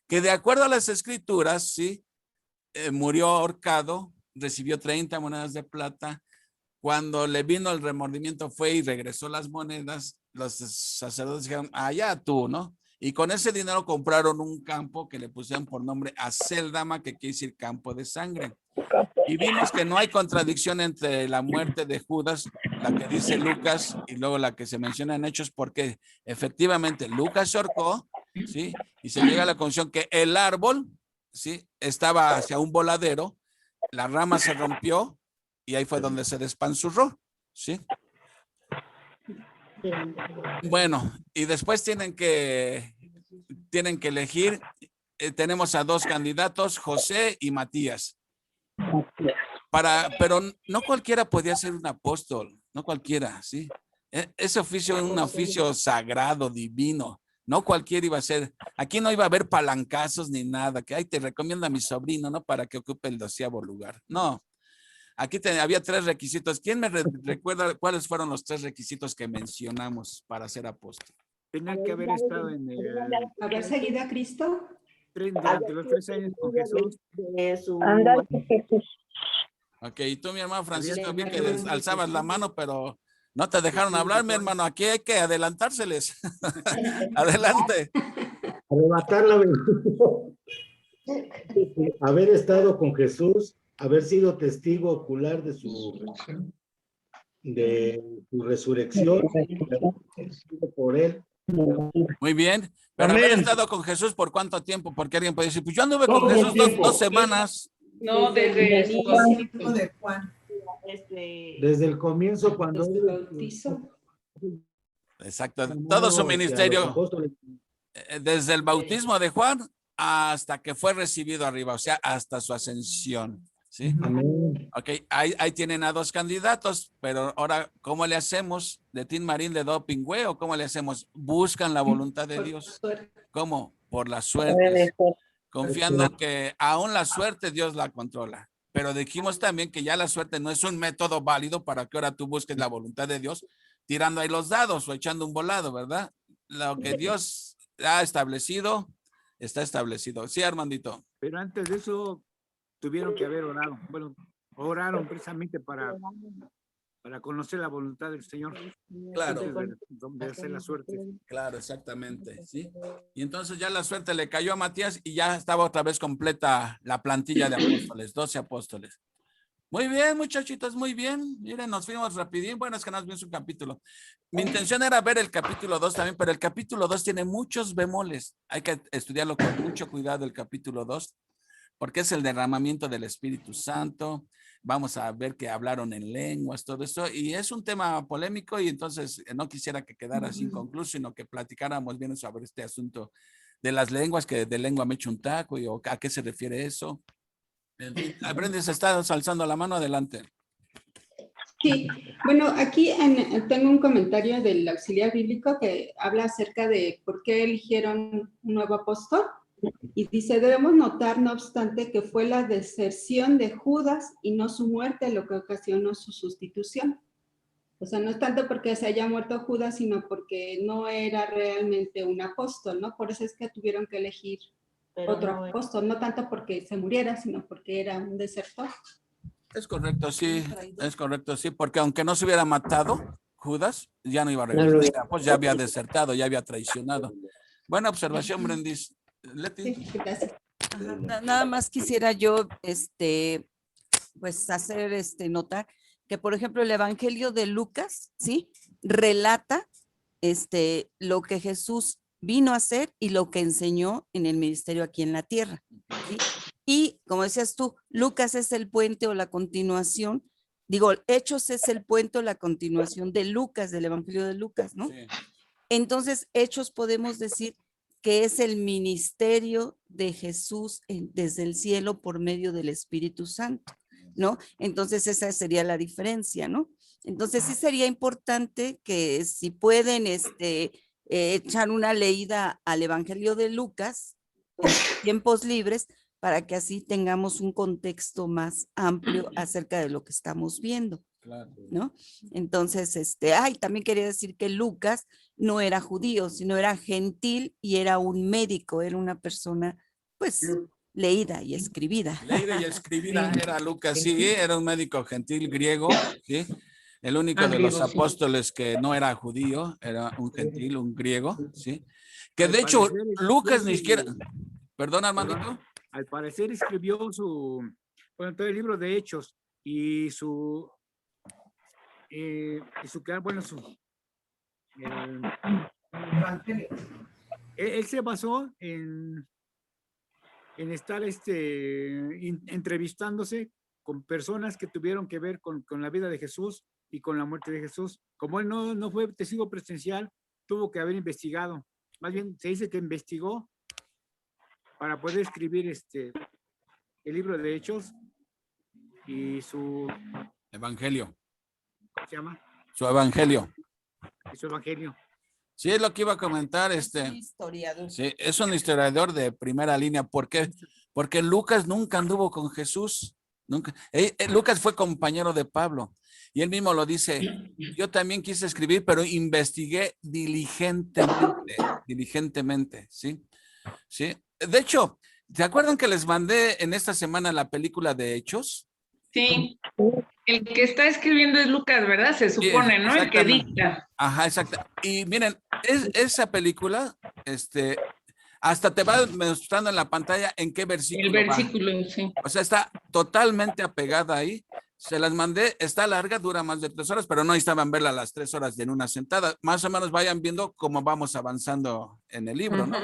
que de acuerdo a las escrituras, ¿sí? Murió ahorcado, recibió 30 monedas de plata. Cuando le vino el remordimiento fue y regresó las monedas. Los sacerdotes dijeron, allá tú, ¿no? Y con ese dinero compraron un campo que le pusieron por nombre Aceldama, que quiere decir campo de sangre. Y vimos que no hay contradicción entre la muerte de Judas, la que dice Lucas, y luego la que se menciona en Hechos, porque efectivamente Lucas se ahorcó, ¿sí? Y se llega a la conclusión que el árbol, ¿sí? Estaba hacia un voladero, la rama se rompió y ahí fue donde se despanzurró, ¿sí? Bueno, y después tienen que elegir, tenemos a dos candidatos, José y Matías. Pero no cualquiera podía ser un apóstol, no cualquiera, ¿sí? Ese oficio es un oficio sagrado, divino. No cualquiera iba a ser, aquí no iba a haber palancazos ni nada, que ay, te recomiendo a mi sobrino, ¿no? Para que ocupe el 12º lugar. No, aquí había 3 requisitos. ¿Quién me recuerda cuáles fueron los 3 requisitos que mencionamos para ser apóstol? Tenía que haber estado en el... ¿Haber seguido a Cristo? Durante los 3 años con Jesús. Andar con Jesús. Ok, y tú, mi hermano Francisco, vi que alzabas la mano, pero no te dejaron hablar, mi hermano. Aquí hay que adelantárseles. Adelante. Arrebatar la bendición. Haber estado con Jesús, haber sido testigo ocular de su resurrección por él. Muy bien. Pero haber estado con Jesús, ¿por cuánto tiempo? Porque alguien puede decir, pues yo anduve con Jesús 2 semanas. No, desde su Hijo de Juan. Desde el comienzo, cuando Desde el bautizo. Exacto, todo su ministerio, desde el bautismo de Juan hasta que fue recibido arriba, o sea, hasta su ascensión, ¿sí? Amén. Ok, ahí tienen a 2 candidatos, pero ahora, ¿cómo le hacemos? ¿De Tin Marín de Doping, güey? ¿O cómo le hacemos? Buscan la voluntad de Dios. ¿Cómo? Por la suerte. Confiando que aún la suerte Dios la controla. Pero dijimos también que ya la suerte no es un método válido para que ahora tú busques la voluntad de Dios tirando ahí los dados o echando un volado, ¿verdad? Lo que Dios ha establecido, está establecido. Sí, Armandito. Pero antes de eso tuvieron que haber orado. Bueno, oraron precisamente para conocer la voluntad del Señor. Claro. Antes de hacer la suerte. Claro, exactamente, ¿sí? Y entonces ya la suerte le cayó a Matías y ya estaba otra vez completa la plantilla de apóstoles, 12 apóstoles. Muy bien, muchachitos, muy bien. Miren, nos fuimos rapidín. Bueno, es que nos vimos un capítulo. Mi intención era ver el capítulo 2 también, pero el capítulo 2 tiene muchos bemoles. Hay que estudiarlo con mucho cuidado el capítulo 2. porque es el derramamiento del Espíritu Santo. Vamos a ver que hablaron en lenguas, todo esto, y es un tema polémico, y entonces no quisiera que quedara así inconcluso, sino que platicáramos bien sobre este asunto de las lenguas, que de lengua me echo un taco, y a qué se refiere eso. En fin, Brenda se está alzando la mano, adelante. Sí, bueno, aquí tengo un comentario del auxiliar bíblico que habla acerca de por qué eligieron un nuevo apóstol. Y dice, debemos notar, no obstante, que fue la deserción de Judas y no su muerte lo que ocasionó su sustitución. O sea, no es tanto porque se haya muerto Judas, sino porque no era realmente un apóstol, ¿no? Por eso es que tuvieron que elegir otro apóstol, no tanto porque se muriera, sino porque era un desertor. Es correcto, sí, porque aunque no se hubiera matado Judas, ya no iba a regresar, pues ya había desertado, ya había traicionado. Buena observación, Brendis. Leti. Sí, gracias. Nada más quisiera yo, pues hacer notar que, por ejemplo, el Evangelio de Lucas, ¿sí? Relata lo que Jesús vino a hacer y lo que enseñó en el ministerio aquí en la tierra, ¿sí? Y como decías tú, Lucas es el puente o la continuación, digo, Hechos es el puente o la continuación de Lucas, del Evangelio de Lucas, ¿no? Sí. Entonces, Hechos podemos decir que es el ministerio de Jesús desde el cielo por medio del Espíritu Santo, ¿no? Entonces, esa sería la diferencia, ¿no? Entonces, sí sería importante que si pueden echar una leída al Evangelio de Lucas en tiempos libres, para que así tengamos un contexto más amplio acerca de lo que estamos viendo, ¿no? Entonces, también quería decir que Lucas no era judío, sino era gentil y era un médico, era una persona, pues, leída y escribida. Leída y escribida era Lucas, sí, era un médico gentil griego, ¿sí? El único de los apóstoles que no era judío, era un gentil, un griego, ¿sí? Que de hecho, Lucas ni siquiera... Perdón, Armandito. Al parecer escribió todo el libro de Hechos y él se basó en estar entrevistándose con personas que tuvieron que ver con la vida de Jesús y con la muerte de Jesús. Como él no fue testigo presencial, tuvo que haber investigado. Más bien se dice que investigó para poder escribir el libro de Hechos y su Evangelio. ¿Cómo se llama? Su Evangelio. Y su Evangelio. Sí, es lo que iba a comentar. Es un historiador. Sí, es un historiador de primera línea. ¿Por qué? Porque Lucas nunca anduvo con Jesús. Nunca. Lucas fue compañero de Pablo. Y él mismo lo dice, yo también quise escribir, pero investigué diligentemente, ¿sí? Sí. De hecho, ¿se acuerdan que les mandé en esta semana la película de Hechos? Sí. El que está escribiendo es Lucas, ¿verdad? Se supone, ¿no? El que dicta. Ajá, exacto. Y miren, esa película, hasta te va mostrando en la pantalla en qué versículo el versículo, va. Sí. O sea, está totalmente apegada ahí. Se las mandé, está larga, dura más de 3 horas, pero no necesitaban verla las 3 horas en una sentada. Más o menos vayan viendo cómo vamos avanzando en el libro, ¿no?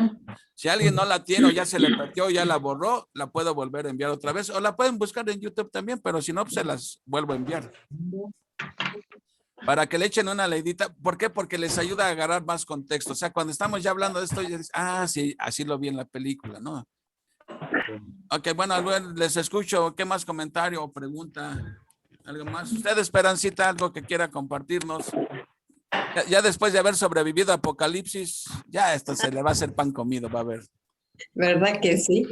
Si alguien no la tiene o ya se le perdió, ya la borró, la puedo volver a enviar otra vez. O la pueden buscar en YouTube también, pero si no, pues se las vuelvo a enviar. Para que le echen una leidita. ¿Por qué? Porque les ayuda a agarrar más contexto. O sea, cuando estamos ya hablando de esto, ya dicen, sí, así lo vi en la película, ¿no? Ok, bueno, les escucho. ¿Qué más comentario o pregunta? ¿Algo más? ¿Usted, Esperancita, algo que quiera compartirnos? Ya después de haber sobrevivido a Apocalipsis, ya esto se le va a hacer pan comido, va a ver. ¿Verdad que sí?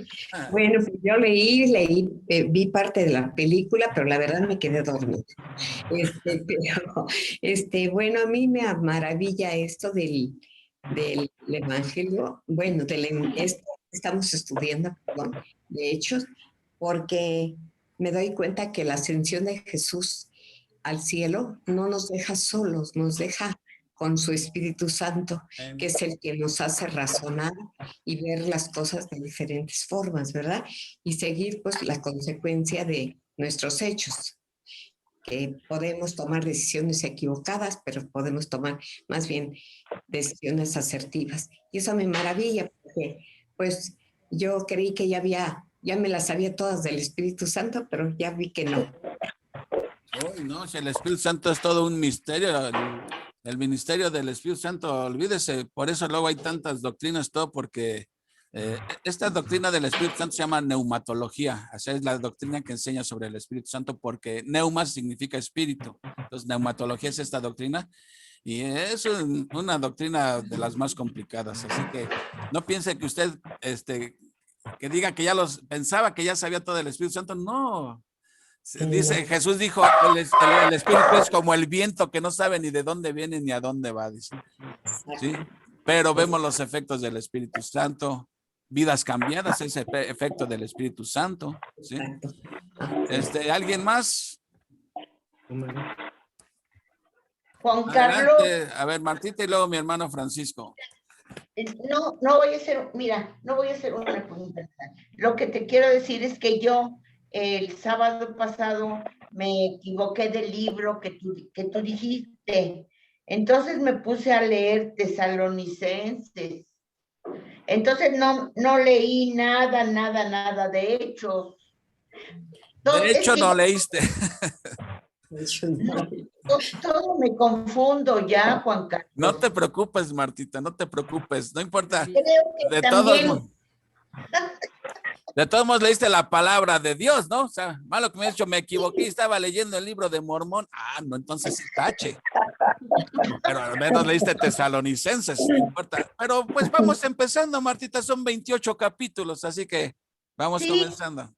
Bueno, pues yo vi parte de la película, pero la verdad me quedé dormida. Bueno, a mí me maravilla esto del Evangelio, bueno, estamos estudiando, perdón, de Hechos, porque me doy cuenta que la ascensión de Jesús al cielo no nos deja solos, nos deja con su Espíritu Santo, que es el que nos hace razonar y ver las cosas de diferentes formas, ¿verdad? Y seguir, pues, la consecuencia de nuestros hechos, que podemos tomar decisiones equivocadas, pero podemos tomar más bien decisiones asertivas. Y eso me maravilla, porque, pues, yo creí que ya había ya me las sabía todas del Espíritu Santo, pero ya vi que no. Uy, no, si el Espíritu Santo es todo un misterio, el ministerio del Espíritu Santo, olvídese, por eso luego hay tantas doctrinas, todo porque esta doctrina del Espíritu Santo se llama neumatología, o sea, es la doctrina que enseña sobre el Espíritu Santo porque neuma significa espíritu, entonces neumatología es esta doctrina y es una doctrina de las más complicadas, así que no piense que usted, que diga que ya pensaba que ya sabía todo el Espíritu Santo, no. Dice, Jesús dijo, el Espíritu es como el viento que no sabe ni de dónde viene ni a dónde va, dice. ¿Sí? Pero vemos los efectos del Espíritu Santo, vidas cambiadas, ese efecto del Espíritu Santo. ¿Sí? ¿Alguien más? Juan Carlos. Adelante. A ver, Martita y luego mi hermano Francisco. No voy a hacer, mira, no voy a hacer una pregunta. Lo que te quiero decir es que yo el sábado pasado me equivoqué del libro que tú dijiste. Entonces me puse a leer Tesalonicenses. Entonces no leí nada de Hechos. De hecho, no leíste. Todo me confundo ya, Juan Carlos. No te preocupes, Martita, no te preocupes, no importa. Creo que también... De todos modos leíste la palabra de Dios, ¿no? O sea, malo que me he dicho, me equivoqué y estaba leyendo el libro de Mormón. Ah, no, entonces tache. Pero al menos leíste Tesalonicenses, no importa. Pero pues vamos empezando, Martita, son 28 capítulos, así que vamos comenzando.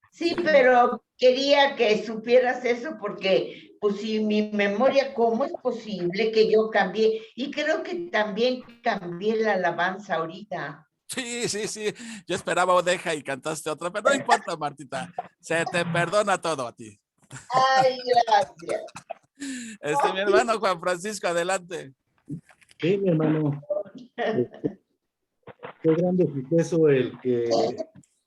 Sí, pero quería que supieras eso porque, pues si mi memoria, ¿cómo es posible que yo cambié? Y creo que también cambié la alabanza ahorita. Sí. Yo esperaba odeja y cantaste otra, pero no importa, Martita. Se te perdona todo a ti. Ay, gracias. Mi hermano Juan Francisco, adelante. Sí, mi hermano. Qué grande suceso el que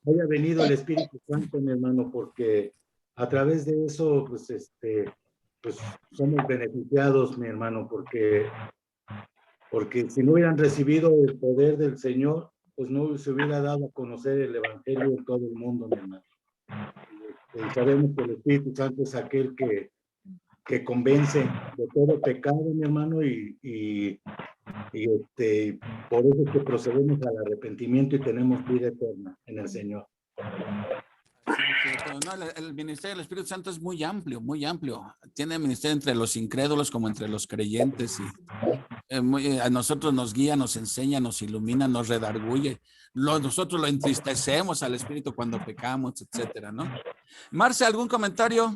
haya venido el Espíritu Santo, mi hermano, porque a través de eso, pues somos beneficiados, mi hermano, porque si no hubieran recibido el poder del Señor, pues no se hubiera dado a conocer el Evangelio en todo el mundo, mi hermano. Sabemos que el Espíritu Santo es aquel que convence de todo pecado, mi hermano, y por eso es que procedemos al arrepentimiento y tenemos vida eterna en el Señor. No, el ministerio del Espíritu Santo es muy amplio, muy amplio. Tiene ministerio entre los incrédulos como entre los creyentes y a nosotros nos guía, nos enseña, nos ilumina, nos redarguye. Nosotros lo entristecemos al Espíritu cuando pecamos, etcétera, ¿no? Marce, ¿algún comentario?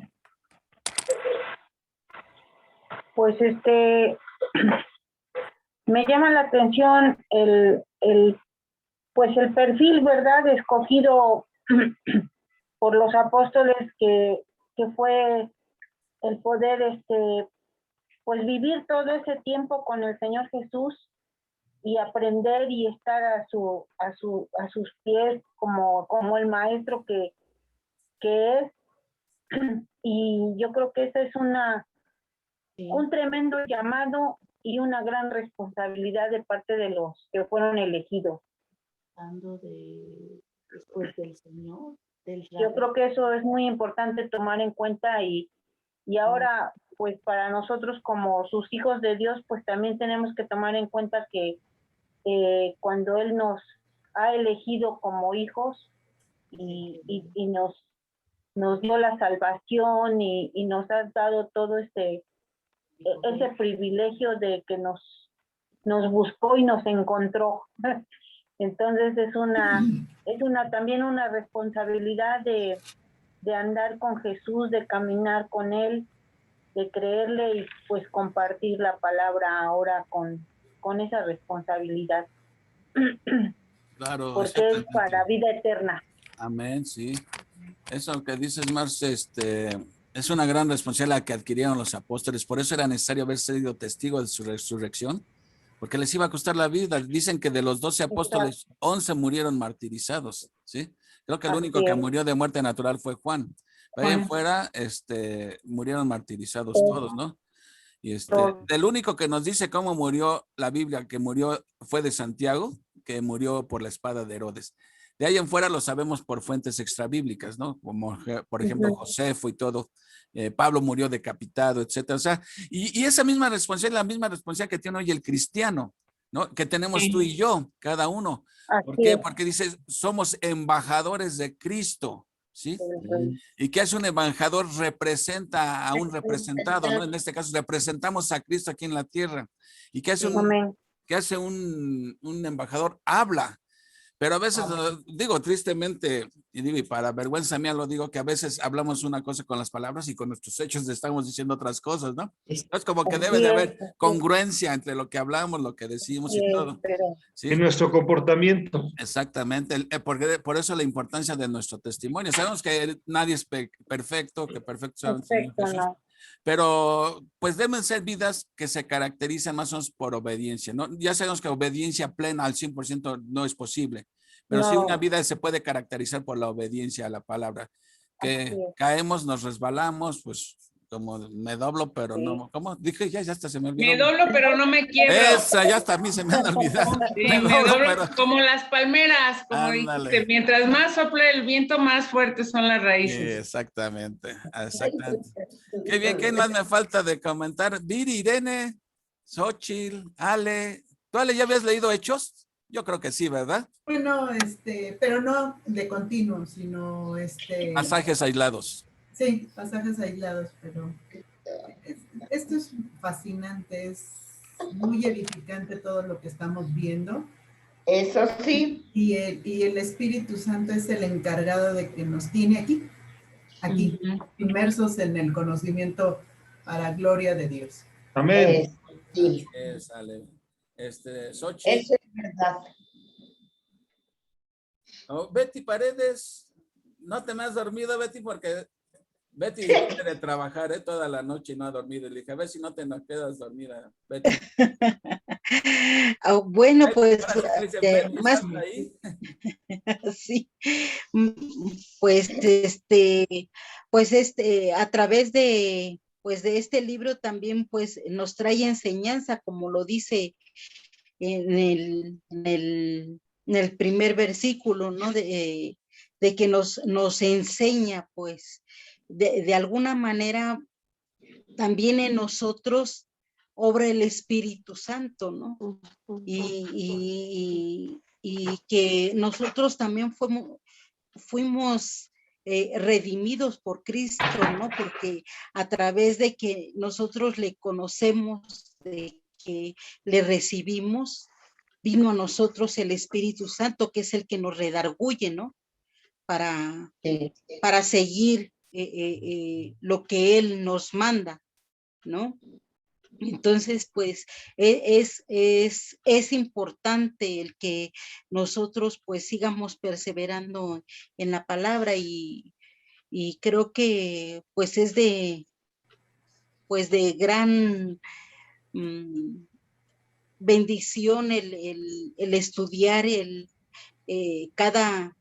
Pues me llama la atención el perfil, ¿verdad?, escogido por los apóstoles que fue el poder pues vivir todo ese tiempo con el Señor Jesús y aprender y estar a sus pies como el maestro que es. Y yo creo que esa es un tremendo llamado y una gran responsabilidad de parte de los que fueron elegidos. Después del Señor. Yo creo que eso es muy importante tomar en cuenta y ahora, pues para nosotros como sus hijos de Dios, pues también tenemos que tomar en cuenta que cuando Él nos ha elegido como hijos y nos dio la salvación y nos ha dado todo ese privilegio de que nos buscó y nos encontró. Entonces es también una responsabilidad de andar con Jesús, de caminar con Él, de creerle y pues compartir la palabra ahora con esa responsabilidad. Claro. Porque es para vida eterna. Amén, sí. Eso que dices, Marce, es una gran responsabilidad que adquirieron los apóstoles. Por eso era necesario haber sido testigo de su resurrección, porque les iba a costar la vida. Dicen que de los 12 apóstoles, 11 murieron martirizados, ¿sí? Creo que el único que murió de muerte natural fue Juan. Pero ahí en fuera, murieron martirizados todos, ¿no? Y el único que nos dice cómo murió la Biblia, que murió, fue de Santiago, que murió por la espada de Herodes. De ahí en fuera lo sabemos por fuentes extrabíblicas, ¿no? Como, por ejemplo, Josefo y todo. Pablo murió decapitado, etcétera. O sea, y esa misma responsabilidad, la misma responsabilidad que tiene hoy el cristiano, ¿no? Que tenemos tú y yo, cada uno. ¿Por qué? Porque dice, somos embajadores de Cristo, ¿sí? Y que hace un embajador representa a un representado, ¿no? En este caso, representamos a Cristo aquí en la tierra. Y que hace un embajador, habla. Pero a veces, digo tristemente, y digo, y para vergüenza mía lo digo, que a veces hablamos una cosa con las palabras y con nuestros hechos estamos diciendo otras cosas, ¿no? Es como que debe de haber congruencia entre lo que hablamos, lo que decimos y todo. ¿Sí? En nuestro comportamiento. Exactamente, porque por eso la importancia de nuestro testimonio. Sabemos que nadie es perfecto, que perfecto sea el Señor Jesús. Pero pues deben ser vidas que se caracterizan más o menos por obediencia, ¿no? Ya sabemos que obediencia plena al 100% no es posible, pero sí una vida se puede caracterizar por la obediencia a la palabra. Que caemos, nos resbalamos, pues como me doblo, pero no, ¿cómo? Dije, ya hasta se me olvidó. Me doblo, pero no me quiebro. Esa, ya hasta a mí se me han olvidado. Sí, me doblo como las palmeras, como dijiste, mientras más sople el viento, más fuertes son las raíces. Sí, exactamente, exactamente. Qué bien, ¿qué más me falta de comentar? Viri, Irene, Xochitl, Ale. ¿Tú, Ale, ya habías leído Hechos? Yo creo que sí, ¿verdad? Bueno, pero no de continuo, sino pasajes aislados. Sí, pasajes aislados, pero esto es fascinante, es muy edificante todo lo que estamos viendo. Eso sí. Y el Espíritu Santo es el encargado de que nos tiene aquí, inmersos en el conocimiento para gloria de Dios. Amén. Sí. Xochitl. Eso es verdad. Oh, Betty Paredes, no te me has dormido, Betty, porque Betty viene de trabajar toda la noche y no ha dormido. Le dije, a ver si no te nos quedas dormida, Betty. Bueno, pues más sí, pues a través de este libro también pues nos trae enseñanza, como lo dice en el primer versículo, ¿no? De que nos enseña, pues, de alguna manera también en nosotros obra el Espíritu Santo, ¿no? Y que nosotros también fuimos redimidos por Cristo, ¿no? Porque a través de que nosotros le conocemos, de que le recibimos, vino a nosotros el Espíritu Santo, que es el que nos redarguye, ¿no? Para seguir lo que Él nos manda, ¿no? Entonces, pues, es importante el que nosotros, pues, sigamos perseverando en la palabra y creo que, pues, es de gran bendición el estudiar cada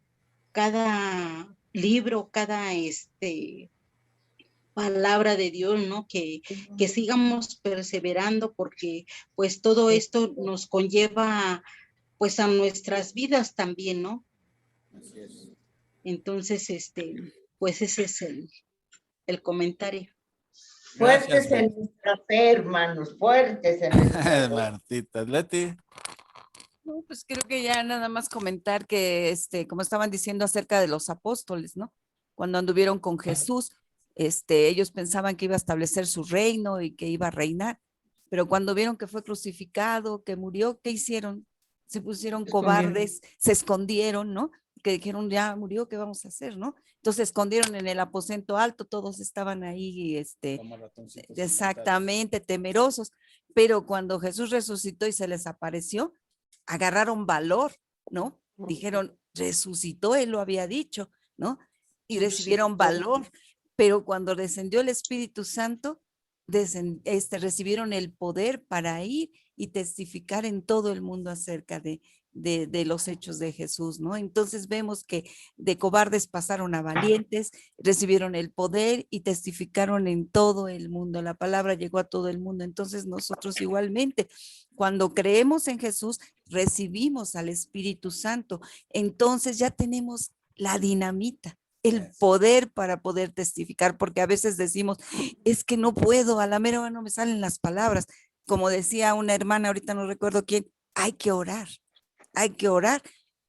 libro, cada palabra de Dios, ¿no? Que sigamos perseverando porque pues todo esto nos conlleva pues a nuestras vidas también, ¿no? Así es. Entonces, pues ese es el comentario. Fuertes en nuestra fe, hermanos, fuertes en nuestra fe. Martita, Leti. No, pues creo que ya nada más comentar que, como estaban diciendo acerca de los apóstoles, ¿no? Cuando anduvieron con Jesús, ellos pensaban que iba a establecer su reino y que iba a reinar, pero cuando vieron que fue crucificado, que murió, ¿qué hicieron? Se pusieron cobardes, se escondieron, ¿no? Que dijeron, ya murió, ¿qué vamos a hacer, no? Entonces se escondieron en el aposento alto, todos estaban ahí, exactamente, temerosos, pero cuando Jesús resucitó y se les apareció, agarraron valor, ¿no? Dijeron, resucitó, él lo había dicho, ¿no? Y recibieron valor, pero cuando descendió el Espíritu Santo, recibieron el poder para ir y testificar en todo el mundo acerca de de los hechos de Jesús, ¿no? Entonces vemos que de cobardes pasaron a valientes, recibieron el poder y testificaron en todo el mundo. La palabra llegó a todo el mundo. Entonces nosotros igualmente, cuando creemos en Jesús, recibimos al Espíritu Santo. Entonces ya tenemos la dinamita, el poder para poder testificar, porque a veces decimos, es que no puedo, a la mera hora no me salen las palabras. Como decía una hermana, ahorita no recuerdo quién, hay que orar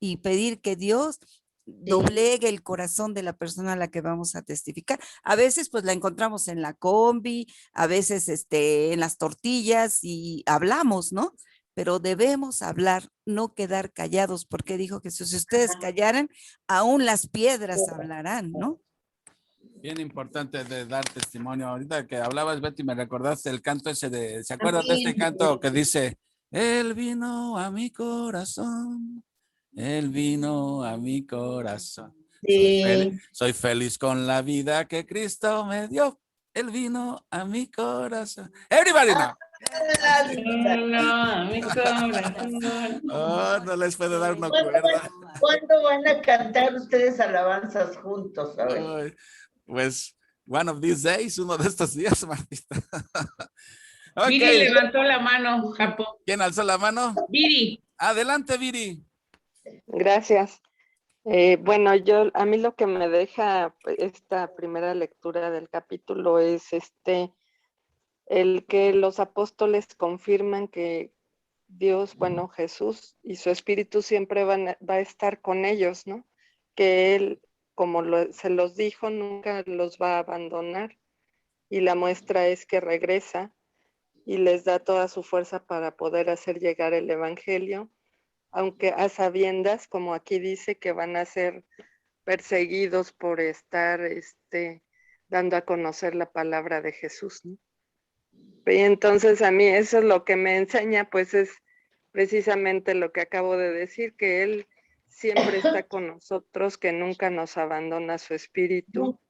y pedir que Dios doblegue el corazón de la persona a la que vamos a testificar. A veces pues la encontramos en la combi, a veces en las tortillas y hablamos, ¿no? Pero debemos hablar, no quedar callados, porque dijo Jesús, si ustedes callaran, aún las piedras hablarán, ¿no? Bien importante de dar testimonio. Ahorita que hablabas, Betty, me recordaste el canto ese de, ¿se acuerdan de este canto que dice, Él vino a mi corazón, Él vino a mi corazón. Soy feliz con la vida que Cristo me dio, Él vino a mi corazón. Everybody now. Oh, no les puedo dar una cuerda. ¿Cuándo van a cantar ustedes alabanzas juntos? A ver. Ay, pues, one of these days, uno de estos días, Martita. Okay. Viri levantó la mano, Japo. ¿Quién alzó la mano? Viri. Adelante, Viri. Gracias. Bueno, a mí lo que me deja esta primera lectura del capítulo es el que los apóstoles confirman que Dios, bueno, Jesús y su Espíritu siempre va a estar con ellos, ¿no? Que Él, como se los dijo, nunca los va a abandonar. Y la muestra es que regresa y les da toda su fuerza para poder hacer llegar el Evangelio, aunque a sabiendas, como aquí dice, que van a ser perseguidos por estar dando a conocer la palabra de Jesús, ¿no? Y entonces a mí eso es lo que me enseña, pues es precisamente lo que acabo de decir, que Él siempre está con nosotros, que nunca nos abandona su espíritu,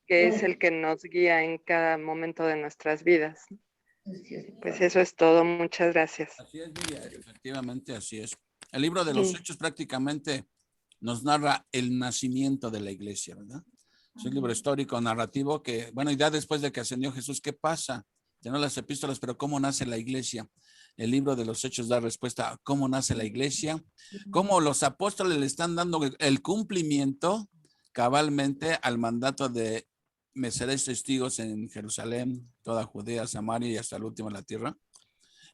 que es el que nos guía en cada momento de nuestras vidas. Pues eso es todo, muchas gracias. Así es, Miriam, efectivamente así es. El libro de los Hechos prácticamente nos narra el nacimiento de la iglesia, ¿verdad? Es un libro histórico, narrativo, que, bueno, y ya después de que ascendió Jesús, ¿qué pasa? Tenemos las epístolas, pero ¿cómo nace la iglesia? El libro de los Hechos da respuesta a cómo nace la iglesia, cómo los apóstoles le están dando el cumplimiento cabalmente al mandato de me seréis testigos en Jerusalén, toda Judea, Samaria y hasta el último de la tierra.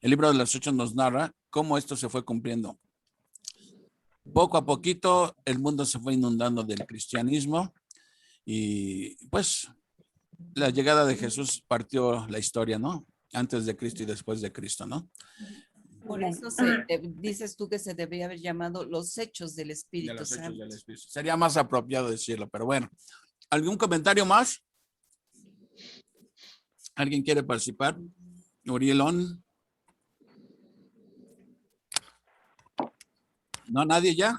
El libro de los Hechos nos narra cómo esto se fue cumpliendo. Poco a poquito el mundo se fue inundando del cristianismo y pues la llegada de Jesús partió la historia, ¿no? Antes de Cristo y después de Cristo, ¿no? Por eso dices tú que se debería haber llamado los hechos del Espíritu Santo. Sería más apropiado decirlo, pero bueno. ¿Algún comentario más? ¿Alguien quiere participar? Urielón. ¿No, nadie ya?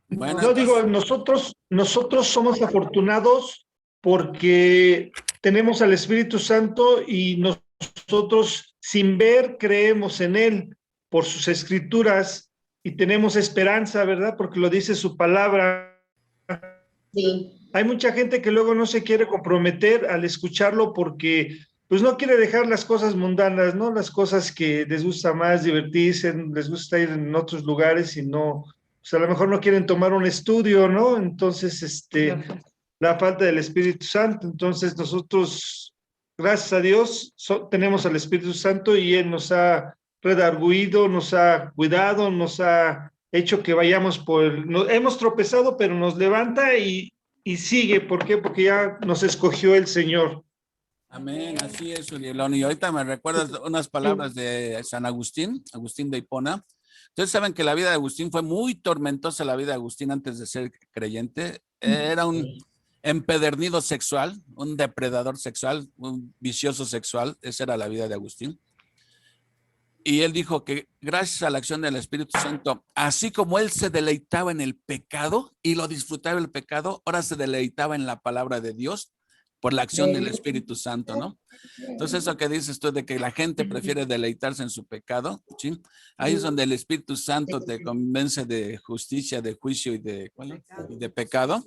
Bueno, yo digo, nosotros somos afortunados porque tenemos al Espíritu Santo y nosotros sin ver creemos en Él por sus escrituras y tenemos esperanza, ¿verdad? Porque lo dice su palabra. Sí. Hay mucha gente que luego no se quiere comprometer al escucharlo porque pues no quiere dejar las cosas mundanas, ¿no? Las cosas que les gusta más divertirse, les gusta ir en otros lugares y no, pues a lo mejor no quieren tomar un estudio, ¿no? Entonces, la falta del Espíritu Santo. Entonces nosotros, gracias a Dios, tenemos al Espíritu Santo y Él nos ha redarguido, nos ha cuidado, nos ha hecho que vayamos hemos tropezado, pero nos levanta y sigue. ¿Por qué? Porque ya nos escogió el Señor. Amén, así es, Urielón. Y ahorita me recuerdas unas palabras de San Agustín de Hipona. Ustedes saben que la vida de Agustín fue muy tormentosa, la vida de Agustín antes de ser creyente. Era un empedernido sexual, un depredador sexual, un vicioso sexual. Esa era la vida de Agustín. Y él dijo que gracias a la acción del Espíritu Santo, así como él se deleitaba en el pecado y lo disfrutaba el pecado, ahora se deleitaba en la palabra de Dios, por la acción del Espíritu Santo, ¿no? Entonces eso que dices tú de que la gente prefiere deleitarse en su pecado, ¿sí? Ahí es donde el Espíritu Santo te convence de justicia, de juicio y de pecado.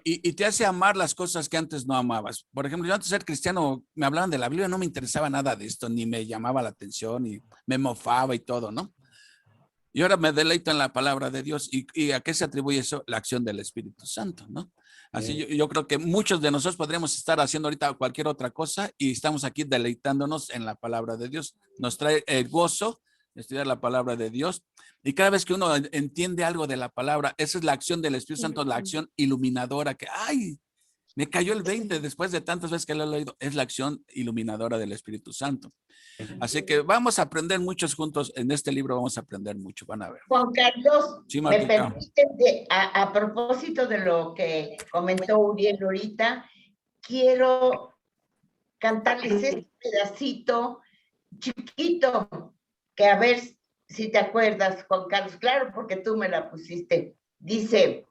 Y te hace amar las cosas que antes no amabas. Por ejemplo, yo antes de ser cristiano, me hablaban de la Biblia, no me interesaba nada de esto, ni me llamaba la atención, y me mofaba y todo, ¿no? Y ahora me deleito en la palabra de Dios. ¿Y a qué se atribuye eso? La acción del Espíritu Santo, ¿no? Así yo creo que muchos de nosotros podríamos estar haciendo ahorita cualquier otra cosa y estamos aquí deleitándonos en la palabra de Dios. Nos trae el gozo de estudiar la palabra de Dios. Y cada vez que uno entiende algo de la palabra, esa es la acción del Espíritu Santo, la acción iluminadora que, ¡ay! Me cayó el 20 después de tantas veces que lo he leído. Es la acción iluminadora del Espíritu Santo. Así que vamos a aprender muchos juntos. En este libro vamos a aprender mucho. Van a ver. Juan Carlos, Sí, me Martita. permite, a propósito de lo que comentó Uriel ahorita, quiero cantarles este pedacito chiquito, que a ver si te acuerdas, Juan Carlos. Claro, porque tú me la pusiste. Dice: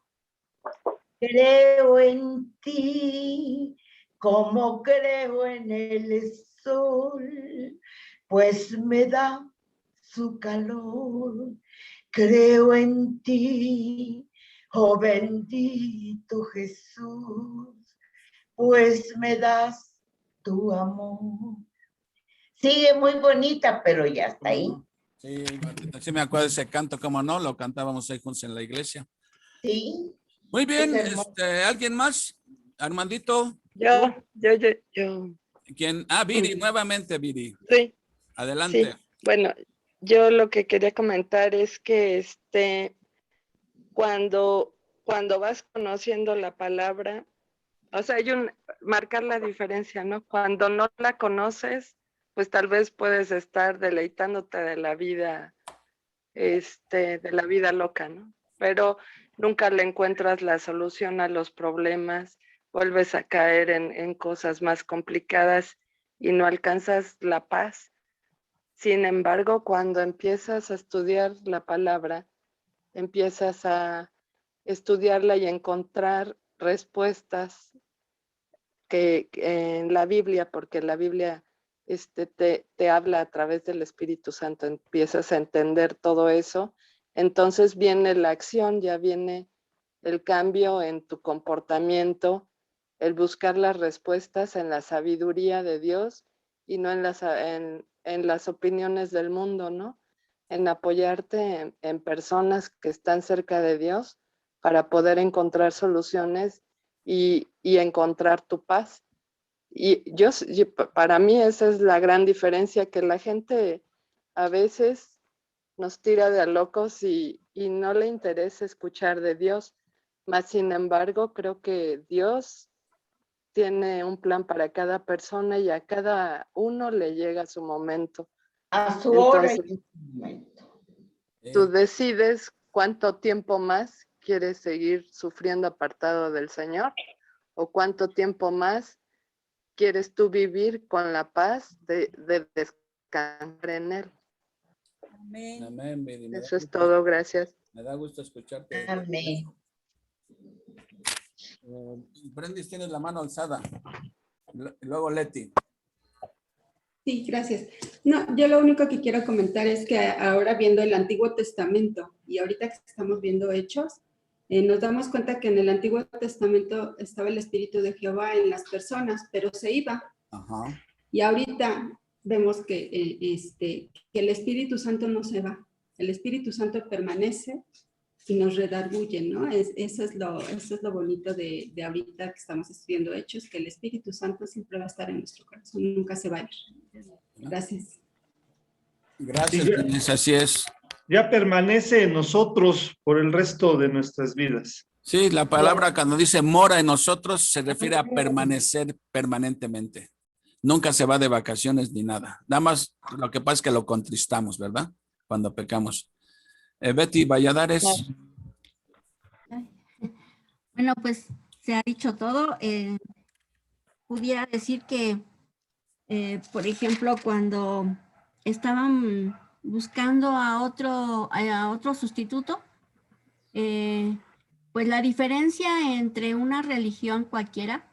creo en ti, como creo en el sol, pues me da su calor. Creo en ti, oh bendito Jesús, pues me das tu amor. Sigue muy bonita, pero ya está ahí. Sí, Martita, sí me acuerdo de ese canto, como no, lo cantábamos ahí juntos en la iglesia. Sí. Muy bien, ¿alguien más? Armandito. Yo. ¿Quién? Ah, Viri, nuevamente Viri. Sí. Adelante. Sí. Bueno, yo lo que quería comentar es que cuando vas conociendo la palabra, o sea, marcar la diferencia, ¿no? Cuando no la conoces, pues tal vez puedes estar deleitándote de la vida loca, ¿no? Pero nunca le encuentras la solución a los problemas, vuelves a caer en cosas más complicadas y no alcanzas la paz. Sin embargo, cuando empiezas a estudiar la palabra, empiezas a estudiarla y encontrar respuestas que en la Biblia, porque la Biblia te habla a través del Espíritu Santo, empiezas a entender todo eso, entonces viene la acción, ya viene el cambio en tu comportamiento, el buscar las respuestas en la sabiduría de Dios y no en las opiniones del mundo, ¿no? En apoyarte en personas que están cerca de Dios para poder encontrar soluciones y encontrar tu paz. Y para mí esa es la gran diferencia, que la gente a veces nos tira de a locos y no le interesa escuchar de Dios. Mas, sin embargo, creo que Dios tiene un plan para cada persona y a cada uno le llega su momento. A su hora y Entonces, tú decides cuánto tiempo más quieres seguir sufriendo apartado del Señor o cuánto tiempo más quieres tú vivir con la paz de descansar en Él. Amén. Amén, Viri. Eso es todo, gracias. Me da gusto escucharte. Amén. Brendis, tienes la mano alzada. Luego Leti. Sí, gracias. No, yo lo único que quiero comentar es que ahora viendo el Antiguo Testamento y ahorita que estamos viendo Hechos, nos damos cuenta que en el Antiguo Testamento estaba el Espíritu de Jehová en las personas, pero se iba. Ajá. Y ahorita vemos que el Espíritu Santo no se va. El Espíritu Santo permanece y nos redarguye, ¿no? Eso es lo bonito de ahorita que estamos estudiando Hechos, que el Espíritu Santo siempre va a estar en nuestro corazón, nunca se va a ir. Gracias. Gracias, Denise, así es. Ya permanece en nosotros por el resto de nuestras vidas. Sí, la palabra cuando dice mora en nosotros se refiere a permanecer permanentemente. Nunca se va de vacaciones ni nada. Nada más lo que pasa es que lo contristamos, ¿verdad? Cuando pecamos. Betty Valladares. Bueno, pues se ha dicho todo. Pudiera decir que, por ejemplo, cuando estaban buscando a otro sustituto, pues la diferencia entre una religión cualquiera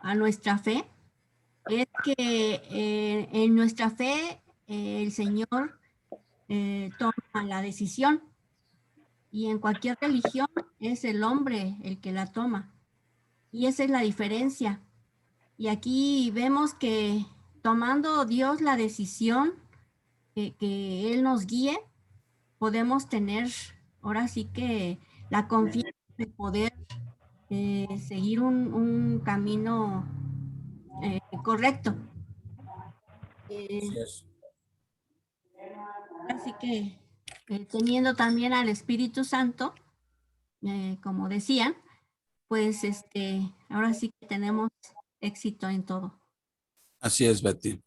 a nuestra fe es que en nuestra fe el Señor toma la decisión, y en cualquier religión es el hombre el que la toma, y esa es la diferencia. Y aquí vemos que tomando Dios la decisión que Él nos guíe, podemos tener ahora sí que la confianza de poder seguir un camino correcto. Así que teniendo también al Espíritu Santo, como decían, pues ahora sí que tenemos éxito en todo. Así es, Betty.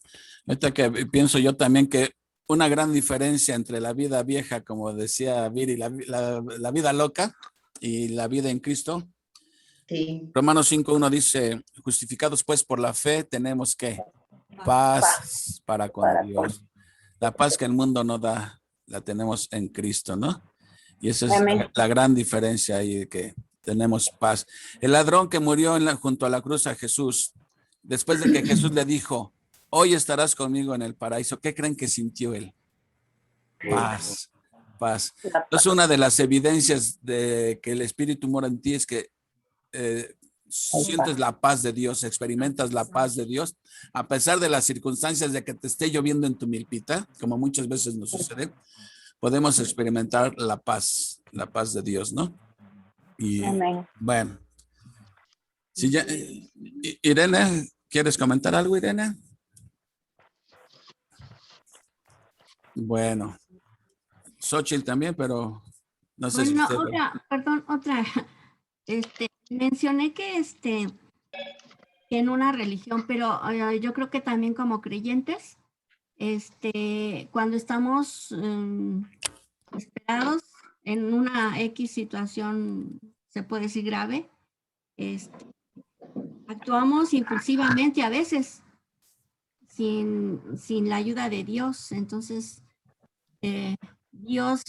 Ahorita que pienso yo también que una gran diferencia entre la vida vieja, como decía Viri, la vida loca y la vida en Cristo. Sí. Romanos 5:1 dice, justificados pues por la fe, tenemos que paz para con Dios. La paz que el mundo no da, la tenemos en Cristo, ¿no? Y esa es la gran diferencia ahí, que tenemos paz. El ladrón que murió junto a la cruz a Jesús, después de que Jesús le dijo, hoy estarás conmigo en el paraíso, ¿qué creen que sintió él? Paz, paz. Entonces, una de las evidencias de que el Espíritu mora en ti es que sientes la paz de Dios, experimentas la paz de Dios, a pesar de las circunstancias de que te esté lloviendo en tu milpita, como muchas veces nos sucede, podemos experimentar la paz de Dios, ¿no? Y bueno, si ya, Irene, ¿quieres comentar algo, Irene? Bueno, Xochitl también, pero no sé bueno, si usted... otra. Mencioné que en una religión, pero yo creo que también como creyentes, cuando estamos esperados en una X situación, se puede decir grave, actuamos impulsivamente a veces sin la ayuda de Dios. Entonces, Dios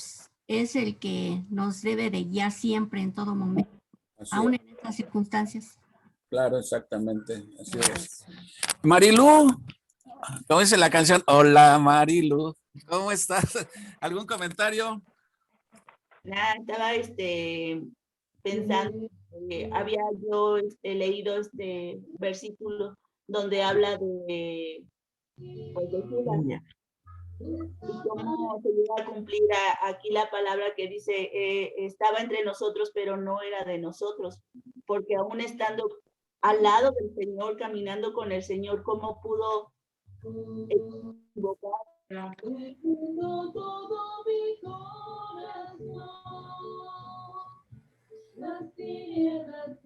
es el que nos debe de guiar siempre, en todo momento, aún en estas circunstancias. Claro, exactamente. Así es. Marilu, ¿cómo dice la canción? Hola, Marilu. ¿Cómo estás? ¿Algún comentario? Nada, estaba pensando que había yo leído este versículo donde habla de Judas, y cómo se llega a cumplir aquí la palabra que dice, estaba entre nosotros, pero no era de nosotros, porque aún estando al lado del Señor, caminando con el Señor, ¿cómo pudo equivocar? Todo mi corazón, las tinieblas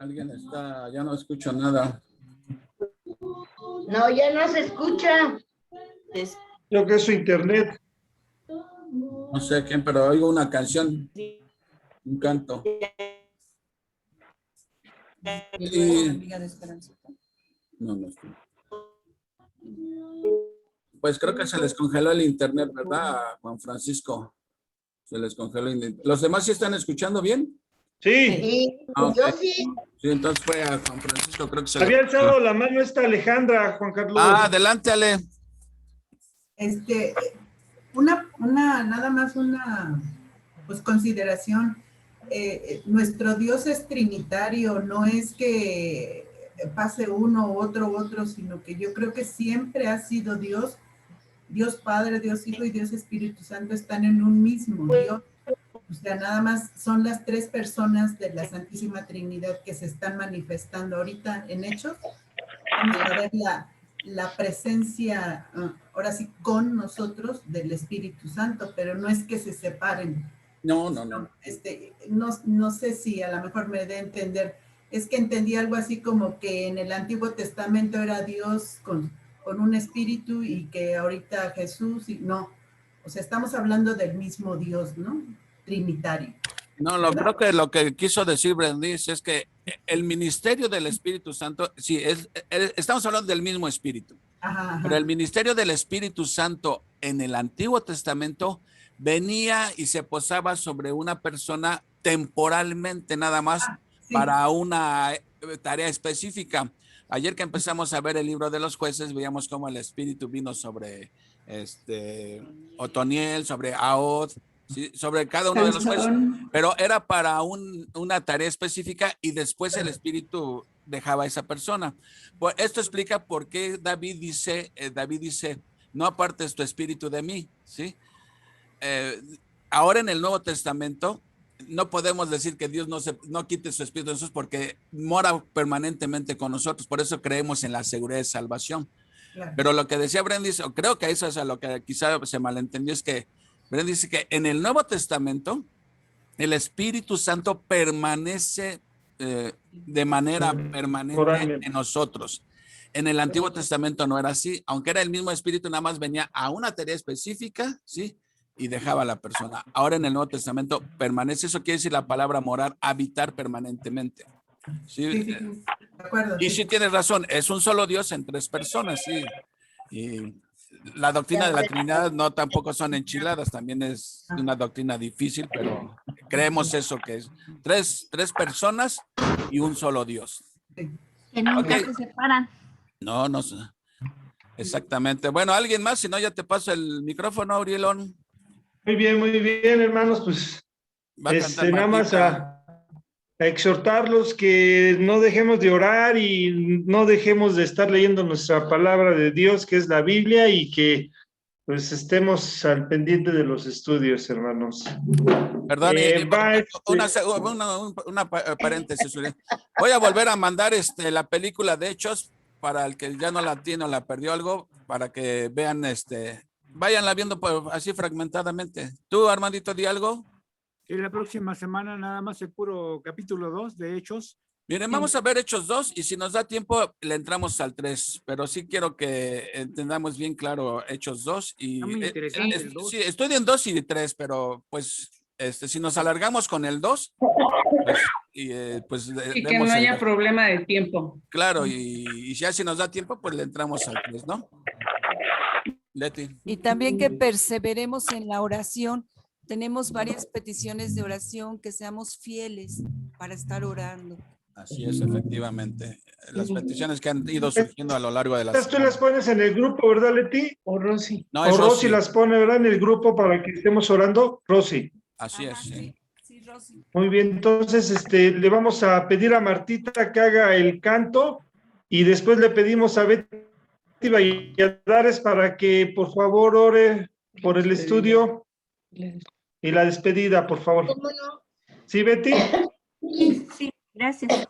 Alguien está, ya no escucho nada. No, ya no se escucha. Creo que es su internet. No sé quién, pero oigo una canción, un canto. No estoy. Pues creo que se les congeló el internet, ¿verdad, Juan Francisco? Se les congeló el internet. ¿Los demás sí están escuchando bien? Sí. Okay. Yo sí. Sí, entonces fue a Juan Francisco, creo que se había alzado la mano esta Alejandra, Juan Carlos. Adelante, Ale. Nada más una pues consideración. Nuestro Dios es trinitario, no es que pase uno u otro, sino que yo creo que siempre ha sido Dios Padre, Dios Hijo y Dios Espíritu Santo están en un mismo Dios. O sea, nada más son las tres personas de la Santísima Trinidad que se están manifestando ahorita en Hechos. Vamos a ver la presencia, ahora sí, con nosotros del Espíritu Santo, pero no es que se separen. No. No sé si a lo mejor me dé a entender. Es que entendí algo así como que en el Antiguo Testamento era Dios con un espíritu y que ahorita Jesús, y no. O sea, estamos hablando del mismo Dios, ¿no? Trinitario. No, creo que lo que quiso decir Brendis es que el ministerio del Espíritu Santo, sí, estamos hablando del mismo Espíritu. Ajá. Pero el ministerio del Espíritu Santo en el Antiguo Testamento venía y se posaba sobre una persona temporalmente nada más para una tarea específica. Ayer que empezamos a ver el libro de los jueces, veíamos cómo el Espíritu vino sobre Otoniel, sobre Ahod, ¿sí? Sobre cada uno de los jueces, pero era para una tarea específica y después el Espíritu dejaba a esa persona. Pues esto explica por qué David dice, no apartes tu espíritu de mí, ¿sí? Ahora en el Nuevo Testamento no podemos decir que Dios no quite su espíritu de nosotros porque mora permanentemente con nosotros, por eso creemos en la seguridad de salvación. Claro. Pero lo que decía Brendis, o creo que eso es a lo que quizá se malentendió, es que Brendis dice que en el Nuevo Testamento el Espíritu Santo permanece de manera permanente en nosotros. En el Antiguo Testamento no era así, aunque era el mismo Espíritu, nada más venía a una tarea específica, ¿sí? Y dejaba a la persona. Ahora en el Nuevo Testamento permanece, eso quiere decir la palabra morar, habitar permanentemente. ¿Sí? Sí, de acuerdo, y sí tienes razón, es un solo Dios en tres personas, sí. Y la doctrina de la Trinidad no tampoco son enchiladas, también es una doctrina difícil, pero creemos eso, que es tres personas y un solo Dios. Que nunca se separan. No, exactamente. Bueno, ¿alguien más? Si no, ya te paso el micrófono, Aurielón. Muy bien, hermanos, pues nada más a exhortarlos que no dejemos de orar y no dejemos de estar leyendo nuestra palabra de Dios, que es la Biblia, y que pues estemos al pendiente de los estudios, hermanos. Perdón, una paréntesis. Voy a volver a mandar la película de Hechos para el que ya no la tiene o la perdió algo, para que vean váyanla viendo así fragmentadamente. ¿Tú, Armandito, di algo? En la próxima semana nada más el puro capítulo 2 de Hechos. Miren, vamos a ver Hechos 2 y si nos da tiempo le entramos al 3, pero sí quiero que entendamos bien claro Hechos 2 y muy interesante el 2. Sí, estudian 2 y 3, pero pues si nos alargamos con el 2, pues y que no haya problema de tiempo. Claro, y ya si nos da tiempo, pues le entramos al 3, ¿no? Leti. Y también que perseveremos en la oración. Tenemos varias peticiones de oración, que seamos fieles para estar orando. Así es, efectivamente. Las peticiones que han ido surgiendo a lo largo de la semana. ¿Tú las pones en el grupo, verdad, Leti? O Rosy. No, o Rosy las pone, ¿verdad? En el grupo para que estemos orando. Rosy. Así es, sí. Sí, Rosy. Muy bien, entonces le vamos a pedir a Martita que haga el canto y después le pedimos a Betty Valladares para que por favor ore por el estudio y la despedida, por favor. ¿Cómo no? ¿Sí, Betty? Sí, gracias.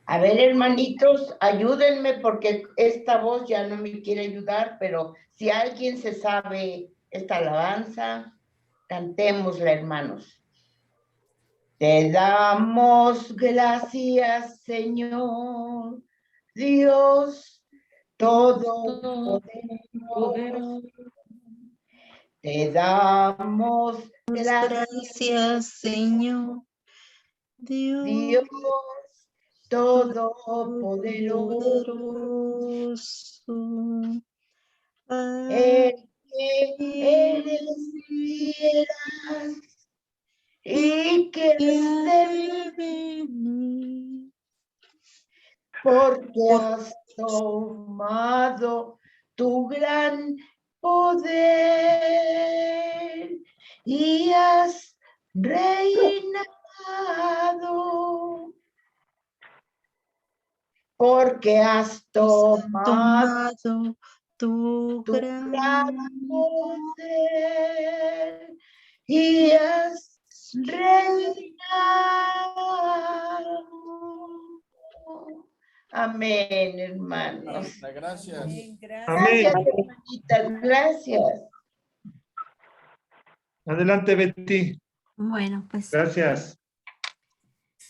A ver, hermanitos, ayúdenme porque esta voz ya no me quiere ayudar, pero si alguien se sabe esta alabanza, cantémosla, hermanos. Te damos gracias, Señor, Dios Todopoderoso. Te damos Gracias, Señor, Dios Todopoderoso. El que eres fieras y que has de venir, porque has tomado tu gran poder y has reinado, porque has tomado tu gran poder y has reinado. Amén, hermanos. Gracias. Gracias, hermanitas, gracias. Adelante, Betty. Bueno, pues. Gracias.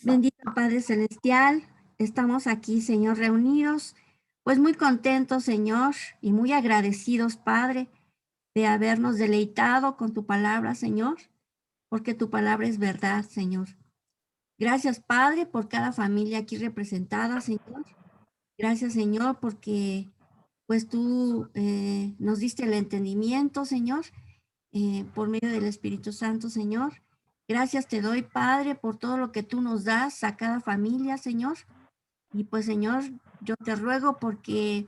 Bendito Padre Celestial, estamos aquí, Señor, reunidos, pues muy contentos, Señor, y muy agradecidos, Padre, de habernos deleitado con tu palabra, Señor, porque tu palabra es verdad, Señor. Gracias, Padre, por cada familia aquí representada, Señor. Gracias, Señor, porque pues tú nos diste el entendimiento, Señor, por medio del Espíritu Santo, Señor. Gracias te doy, Padre, por todo lo que tú nos das a cada familia, Señor. Y pues, Señor, yo te ruego porque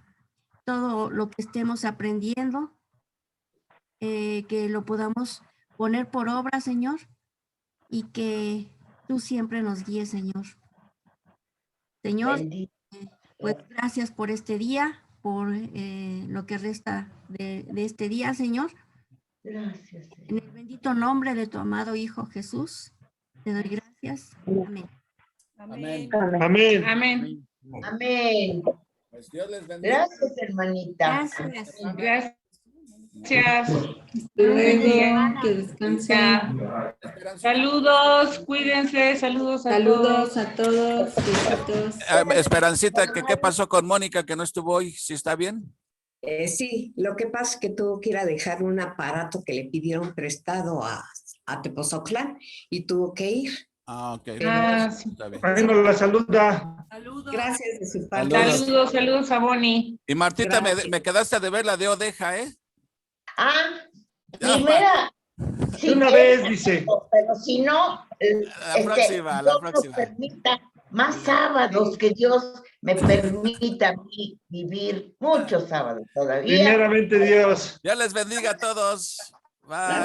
todo lo que estemos aprendiendo, que lo podamos poner por obra, Señor, y que tú siempre nos guíes, Señor. Señor, pues gracias por este día, por lo que resta de este día, Señor. Gracias. En el bendito nombre de tu amado Hijo Jesús, te doy gracias. Amén. Amén. Amén. Amén. Amén. Pues Dios les bendiga. Gracias, hermanita. Gracias. Gracias. Luego, que descansen. Ya. Saludos, cuídense, saludos a todos. Saludos a todos. Besitos. Esperancita, ¿qué pasó con Mónica que no estuvo hoy? ¿Sí está bien? Sí, lo que pasa es que tuvo que ir a dejar un aparato que le pidieron prestado a Tepoztlán y tuvo que ir. Ah, ok. Sí. Está bien. Bueno, la saluda. Gracias de su parte. Saludos a Bonnie. Y Martita, me quedaste de ver la de Odeja, ¿eh? Primera. Una vez, dice. Pero si no, La Dios próxima. nos permita más sábados, que Dios me permita a mí vivir muchos sábados todavía. Primeramente Dios. Dios les bendiga a todos. Bye.